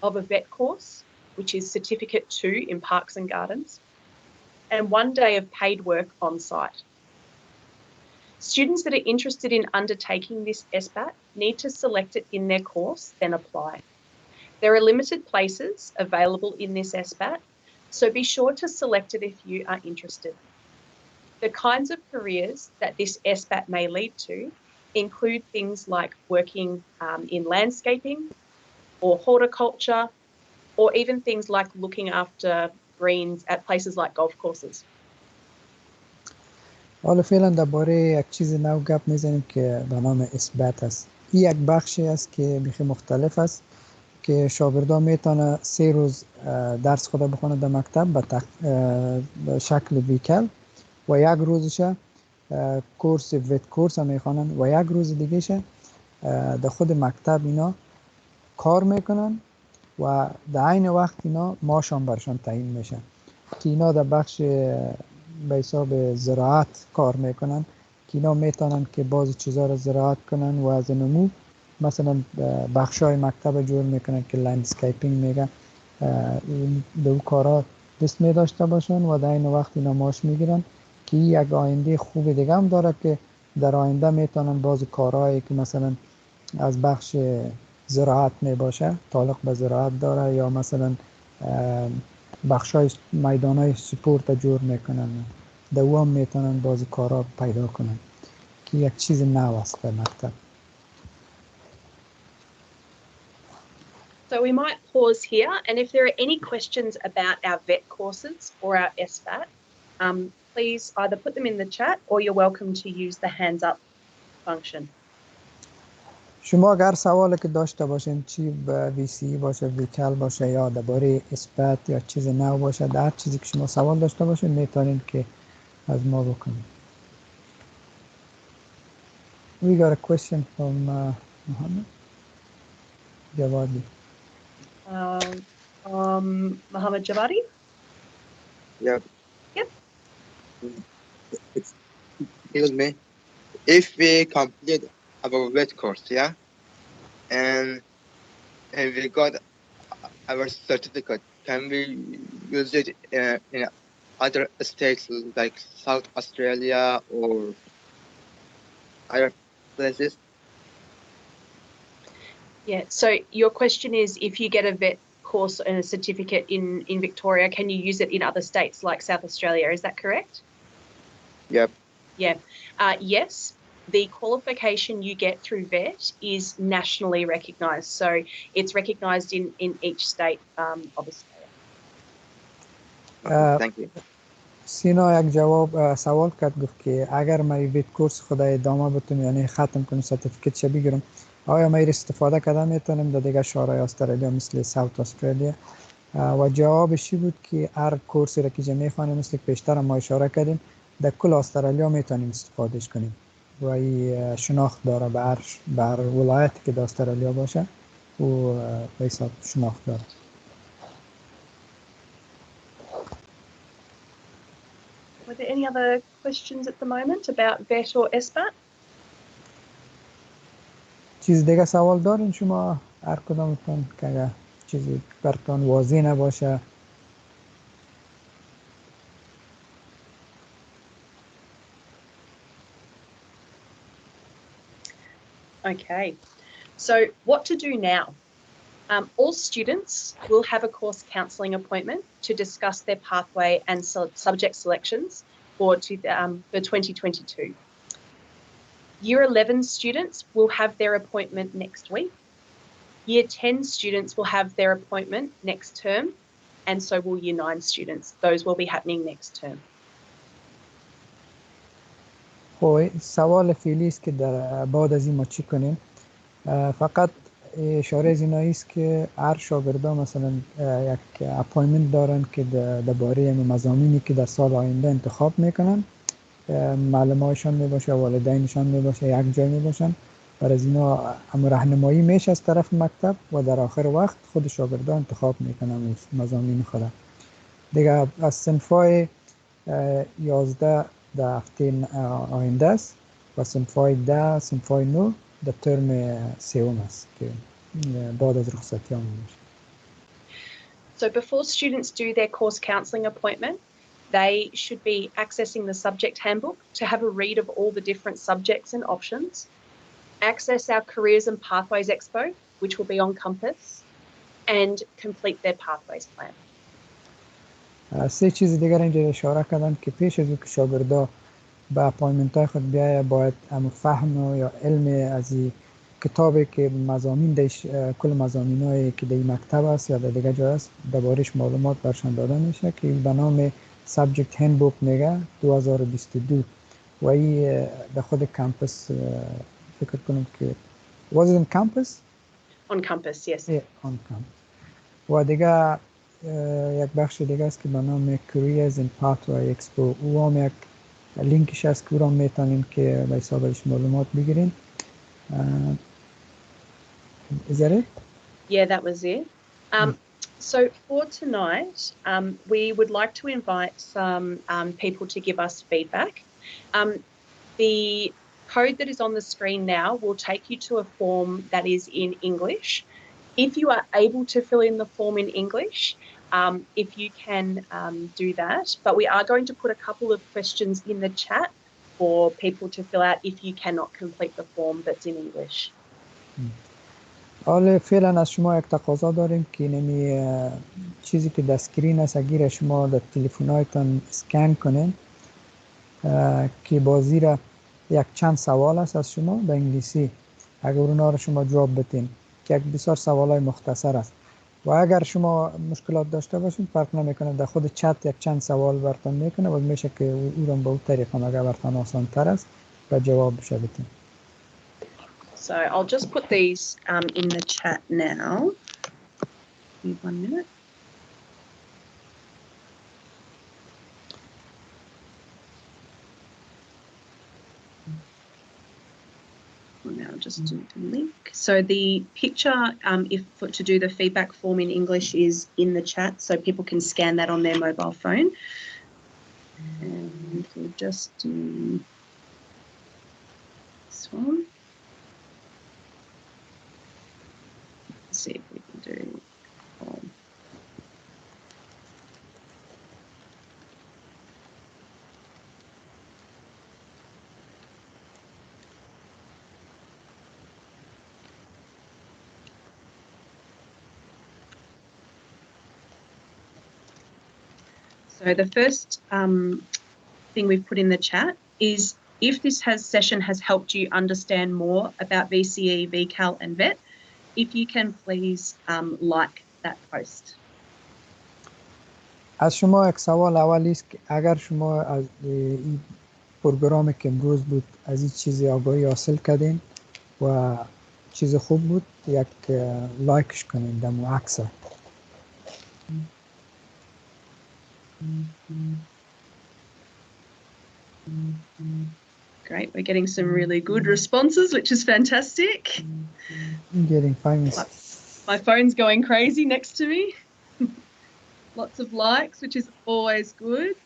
of a VET course, which is Certificate 2 in Parks and Gardens, and 1 day of paid work on site. Students that are interested in undertaking this SBAT need to select it in their course, then apply. There are limited places available in this SBAT, so be sure to select it if you are interested. The kinds of careers that this SBAT may lead to include things like working in landscaping or horticulture, or even things like looking after greens at places like golf courses. حالا فعلا درباره یک چیز نو گپ میزنیم که به نام اثبات است. این یک بخشی است که بیخی مختلف است که شاگردان میتونه 3 روز درس خود بخونه در مکتب به شکل ویکل و 1 روزش کورس ویت کورس هم میخوانند و 1 روز دیگه شه در خود مکتب اینا کار میکنن و در عین وقت اینا معاشم برشان تعیین میشه که اینا در بخش به حساب زراعت کار میکنن که اینا میتونن که بعضی چیزا رو زراعت کنن و از نمو مثلا بخشای مکتب جور میکنن که لندسکیپینگ میگن، دو کارا دست میداشته باشن و در این وقت اینا معاش میگیرن که یک آینده خوب دیگه هم داره که در آینده میتونن بعضی کارهایی که مثلا از بخش زراعت میباشه تعلق به زراعت داره یا مثلا بخشای میدانای سپورت جور میکنن دوام میتونن بعضی کارها پیدا کنن که یک چیز نو است در مکتب. So we might pause here, and if there are any questions about our VET courses or our SBAT, please either put them in the chat or you're welcome to use the hands up function. شما اگر سوالی که داشته باشین چی به VCE باشه VCAL باشه یا درباره اثبات یا چیز نو باشه در چیزی که شما سوال داشته باشین میتونین که از ما بکنین. We got a question from Muhammad. Javadi. Muhammad Javadi? Yeah. Yep. Excuse me. If we complete our wet course, yeah, and we got our certificate, can we use it in other states like South Australia or other places? Yeah, so your question is if you get a vet course and a certificate in Victoria, can you use it in other states like South Australia? Is that correct? Yep. Yeah. Yes, the qualification you get through VET is nationally recognised. So it's recognised in each state of Australia. Thank you. سینا یک جواب سوال کرد گفت که اگر من ویت کورس خدا ادامه بتونم یعنی ختم کنم سرتیفیکیت چه بگیرم آیا من استفاده کردم میتونم در دیگه شهرهای استرالیا مثل ساوت استرالیا و جوابش چی بود که هر کورسی را که جمعی خانه مثل که پیشتر ما اشاره کردیم در کل استرالیا میتونیم استفادهش کنیم و این شناخت داره بر ولایتی که در استرالیا باشه و به حساب شناخت داره. Were there any other questions at the moment about VET or SBAT? چیز دیگه سوال دارین شما هر کدامتون که اگر چیزی براتون واضح نباشه؟ Okay, so what to do now? All students will have a course counselling appointment to discuss their pathway and subject selections for 2022. Year 11 students will have their appointment next week. Year 10 students will have their appointment next term, and so will Year 9 students. Those will be happening next term. سوال فعلی است که در بعد از این ما چی کنیم فقط اشاره از اینایی است که هر شاگردا مثلا یک اپایمنت دارن که درباره مضامینی که در سال آینده انتخاب میکنن معلمایشان میباشه والدینشان میباشه یک جای میباشن برای از اینا راهنمایی میشه از طرف مکتب و در آخر وقت خود شاگردا انتخاب میکنن مضامین خود دیگه از صنفای 11 در هفته آینده است و صنفای 10 صنفای 9 در ترم سوم است که بعد از رخصتی میشه. So before students do their course counselling appointment, they should be accessing the subject handbook to have a read of all the different subjects and options, access our Careers and Pathways Expo, which will be on campus, and complete their pathways plan. سه چیز دیگر اینجا اشاره کردن که پیش از اینکه شاگردا به اپایمنت های خود بیایه باید هم فهم یا علم از این کتابی که مضامین کل مضامینایی که در مکتب است یا در دیگه جای است دربارش معلومات برشان داده میشه که به نام Subject Handbook میگه 2022 و این در خود کمپس فکر کنم که was it on campus? On campus, yes. Yeah, on campus. و دیگه یک بخش دیگه است که به نام Careers and Pathway Expo او هم یک لینکش است که او را میتونین که به حسابش معلومات بگیرین. Is that it? Yeah, that was it. So for tonight, we would like to invite some people to give us feedback. The code that is on the screen now will take you to a form that is in English. If you are able to fill in the form in English, if you can do that. But we are going to put a couple of questions in the chat for people to fill out if you cannot complete the form that's in English. حالا فعلا از شما یک تقاضا داریم که نمی چیزی که در اسکرین است اگر شما در تلفن‌هایتان اسکن کنین که بازی را یک چند سوال است از شما به انگلیسی اگر اونا را شما جواب بدین که یک بسیار سوالای مختصر است و اگر شما مشکلات داشته باشین فرق نمیکنه در خود چت یک چند سوال براتون میکنه و میشه که او را به اون طریق اگر براتون آسان تر است و جواب بشه بدین. So I'll just put these in the chat now. Give me 1 minute. Well, now I'll just do the link. So the picture, to do the feedback form in English, is in the chat, so people can scan that on their mobile phone. And we'll just do this one. Let's see if we can do. So the first thing we've put in the chat is, if this session has helped you understand more about VCE, VCAL and VET, if you can please like that post. از شما یک سوال اولی است که اگر شما از این پروگرامی که امروز بود از این چیزی آگاهی حاصل کردین و چیز خوب بود، یک لایکش کنین دم عکس. Great, we're getting some really good responses, which is fantastic. I'm getting famous. My phone's going crazy next to me. Lots of likes, which is always good.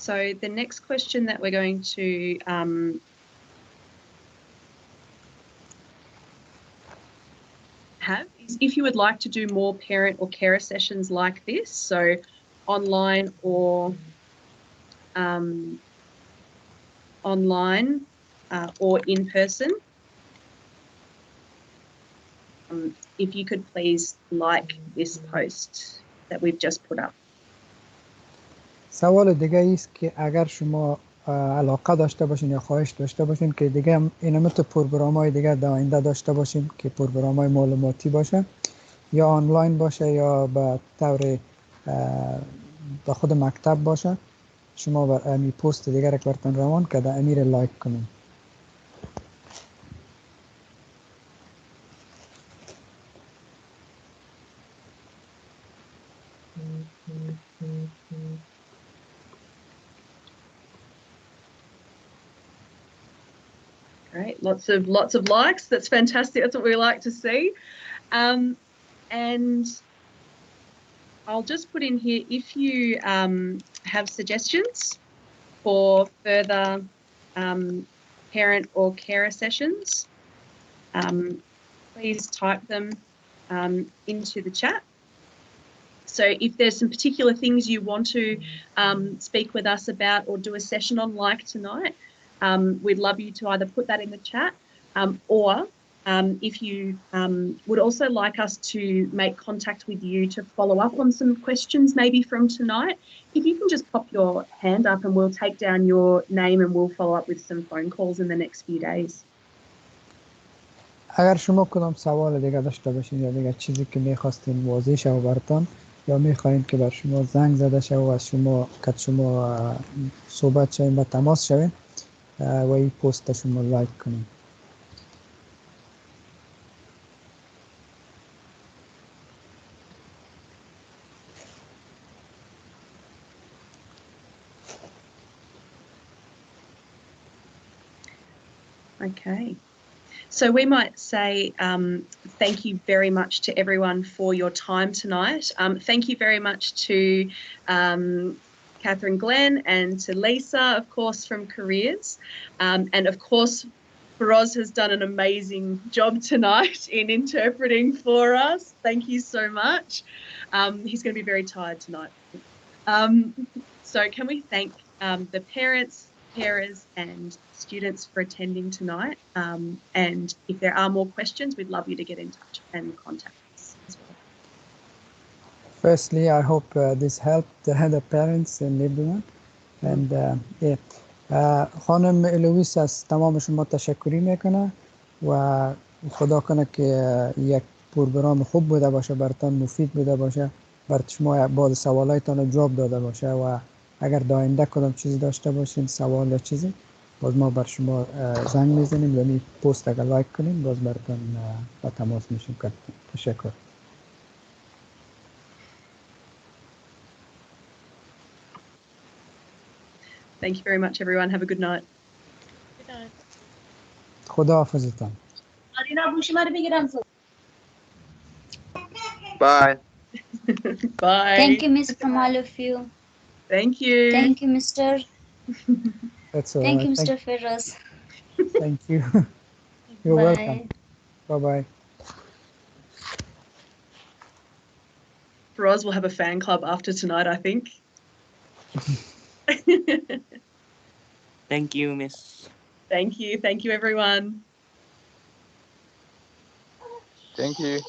So the next question that we're going to have is, if you would like to do more parent or carer sessions like this, so online or in person, if you could please like this post that we've just put up. سوال دیگه ایست که اگر شما علاقه داشته باشین یا خواهش داشته باشین که دیگه این مثل پروگرام‌های دیگه در آینده داشته باشیم که پروگرام‌های معلوماتی باشه یا آنلاین باشه یا به طور در خود مکتب باشه، شما بر امی پست دیگه را براتون روان کرده، امیر لایک کنین. Great, lots of likes. That's fantastic. That's what we like to see. And I'll just put in here, if you have suggestions for further parent or carer sessions, please type them into the chat. So if there's some particular things you want to speak with us about or do a session on like tonight, we'd love you to either put that in the chat or if you would also like us to make contact with you to follow up on some questions maybe from tonight, if you can just pop your hand up and we'll take down your name and we'll follow up with some phone calls in the next few days. اگر شما کدام سوال دیگه داشته باشین یا دیگه چیزی که میخواستین واضح شه براتون یا میخواین که بر شما زنگ زده شه و شما صحبت شوین با تماس شوین و این پست شما لایک کنین. Okay. So we might say thank you very much to everyone for your time tonight. Thank you very much to Catherine Glenn and to Lisa, of course, from Careers. And of course, Feroz has done an amazing job tonight in interpreting for us. Thank you so much. He's going to be very tired tonight. So can we thank the parents, carers and students for attending tonight, and if there are more questions, we'd love you to get in touch and contact us as well. Firstly, I hope this helped the parents and everyone, and yeah, خانم الویس از تمام شما تشکری میکنه و خدا کنه که یک پروگرام خوب بوده باشه، براتون مفید بوده باشه، برای شما بعض سوالایتان جواب داده باشه و اگر داینده کدام چیزی داشته باشین، سوال یا چیزی، باز ما بر شما زنگ میزنیم، یعنی پست اگر لایک کنیم باز براتون با تماس میشیم. تشکر. Thank you very much, everyone. Have a good night. Good night. خدا حافظتان. Bye. Bye. Thank you, Miss, from all of you. Thank you. Thank you, Mr. That's all Thank right. you, Mr. Feroz. Thank you. You're Bye. welcome. Bye-bye. Feroz will have a fan club after tonight, I think. Thank you, Miss. Thank you. Thank you, everyone. Thank you.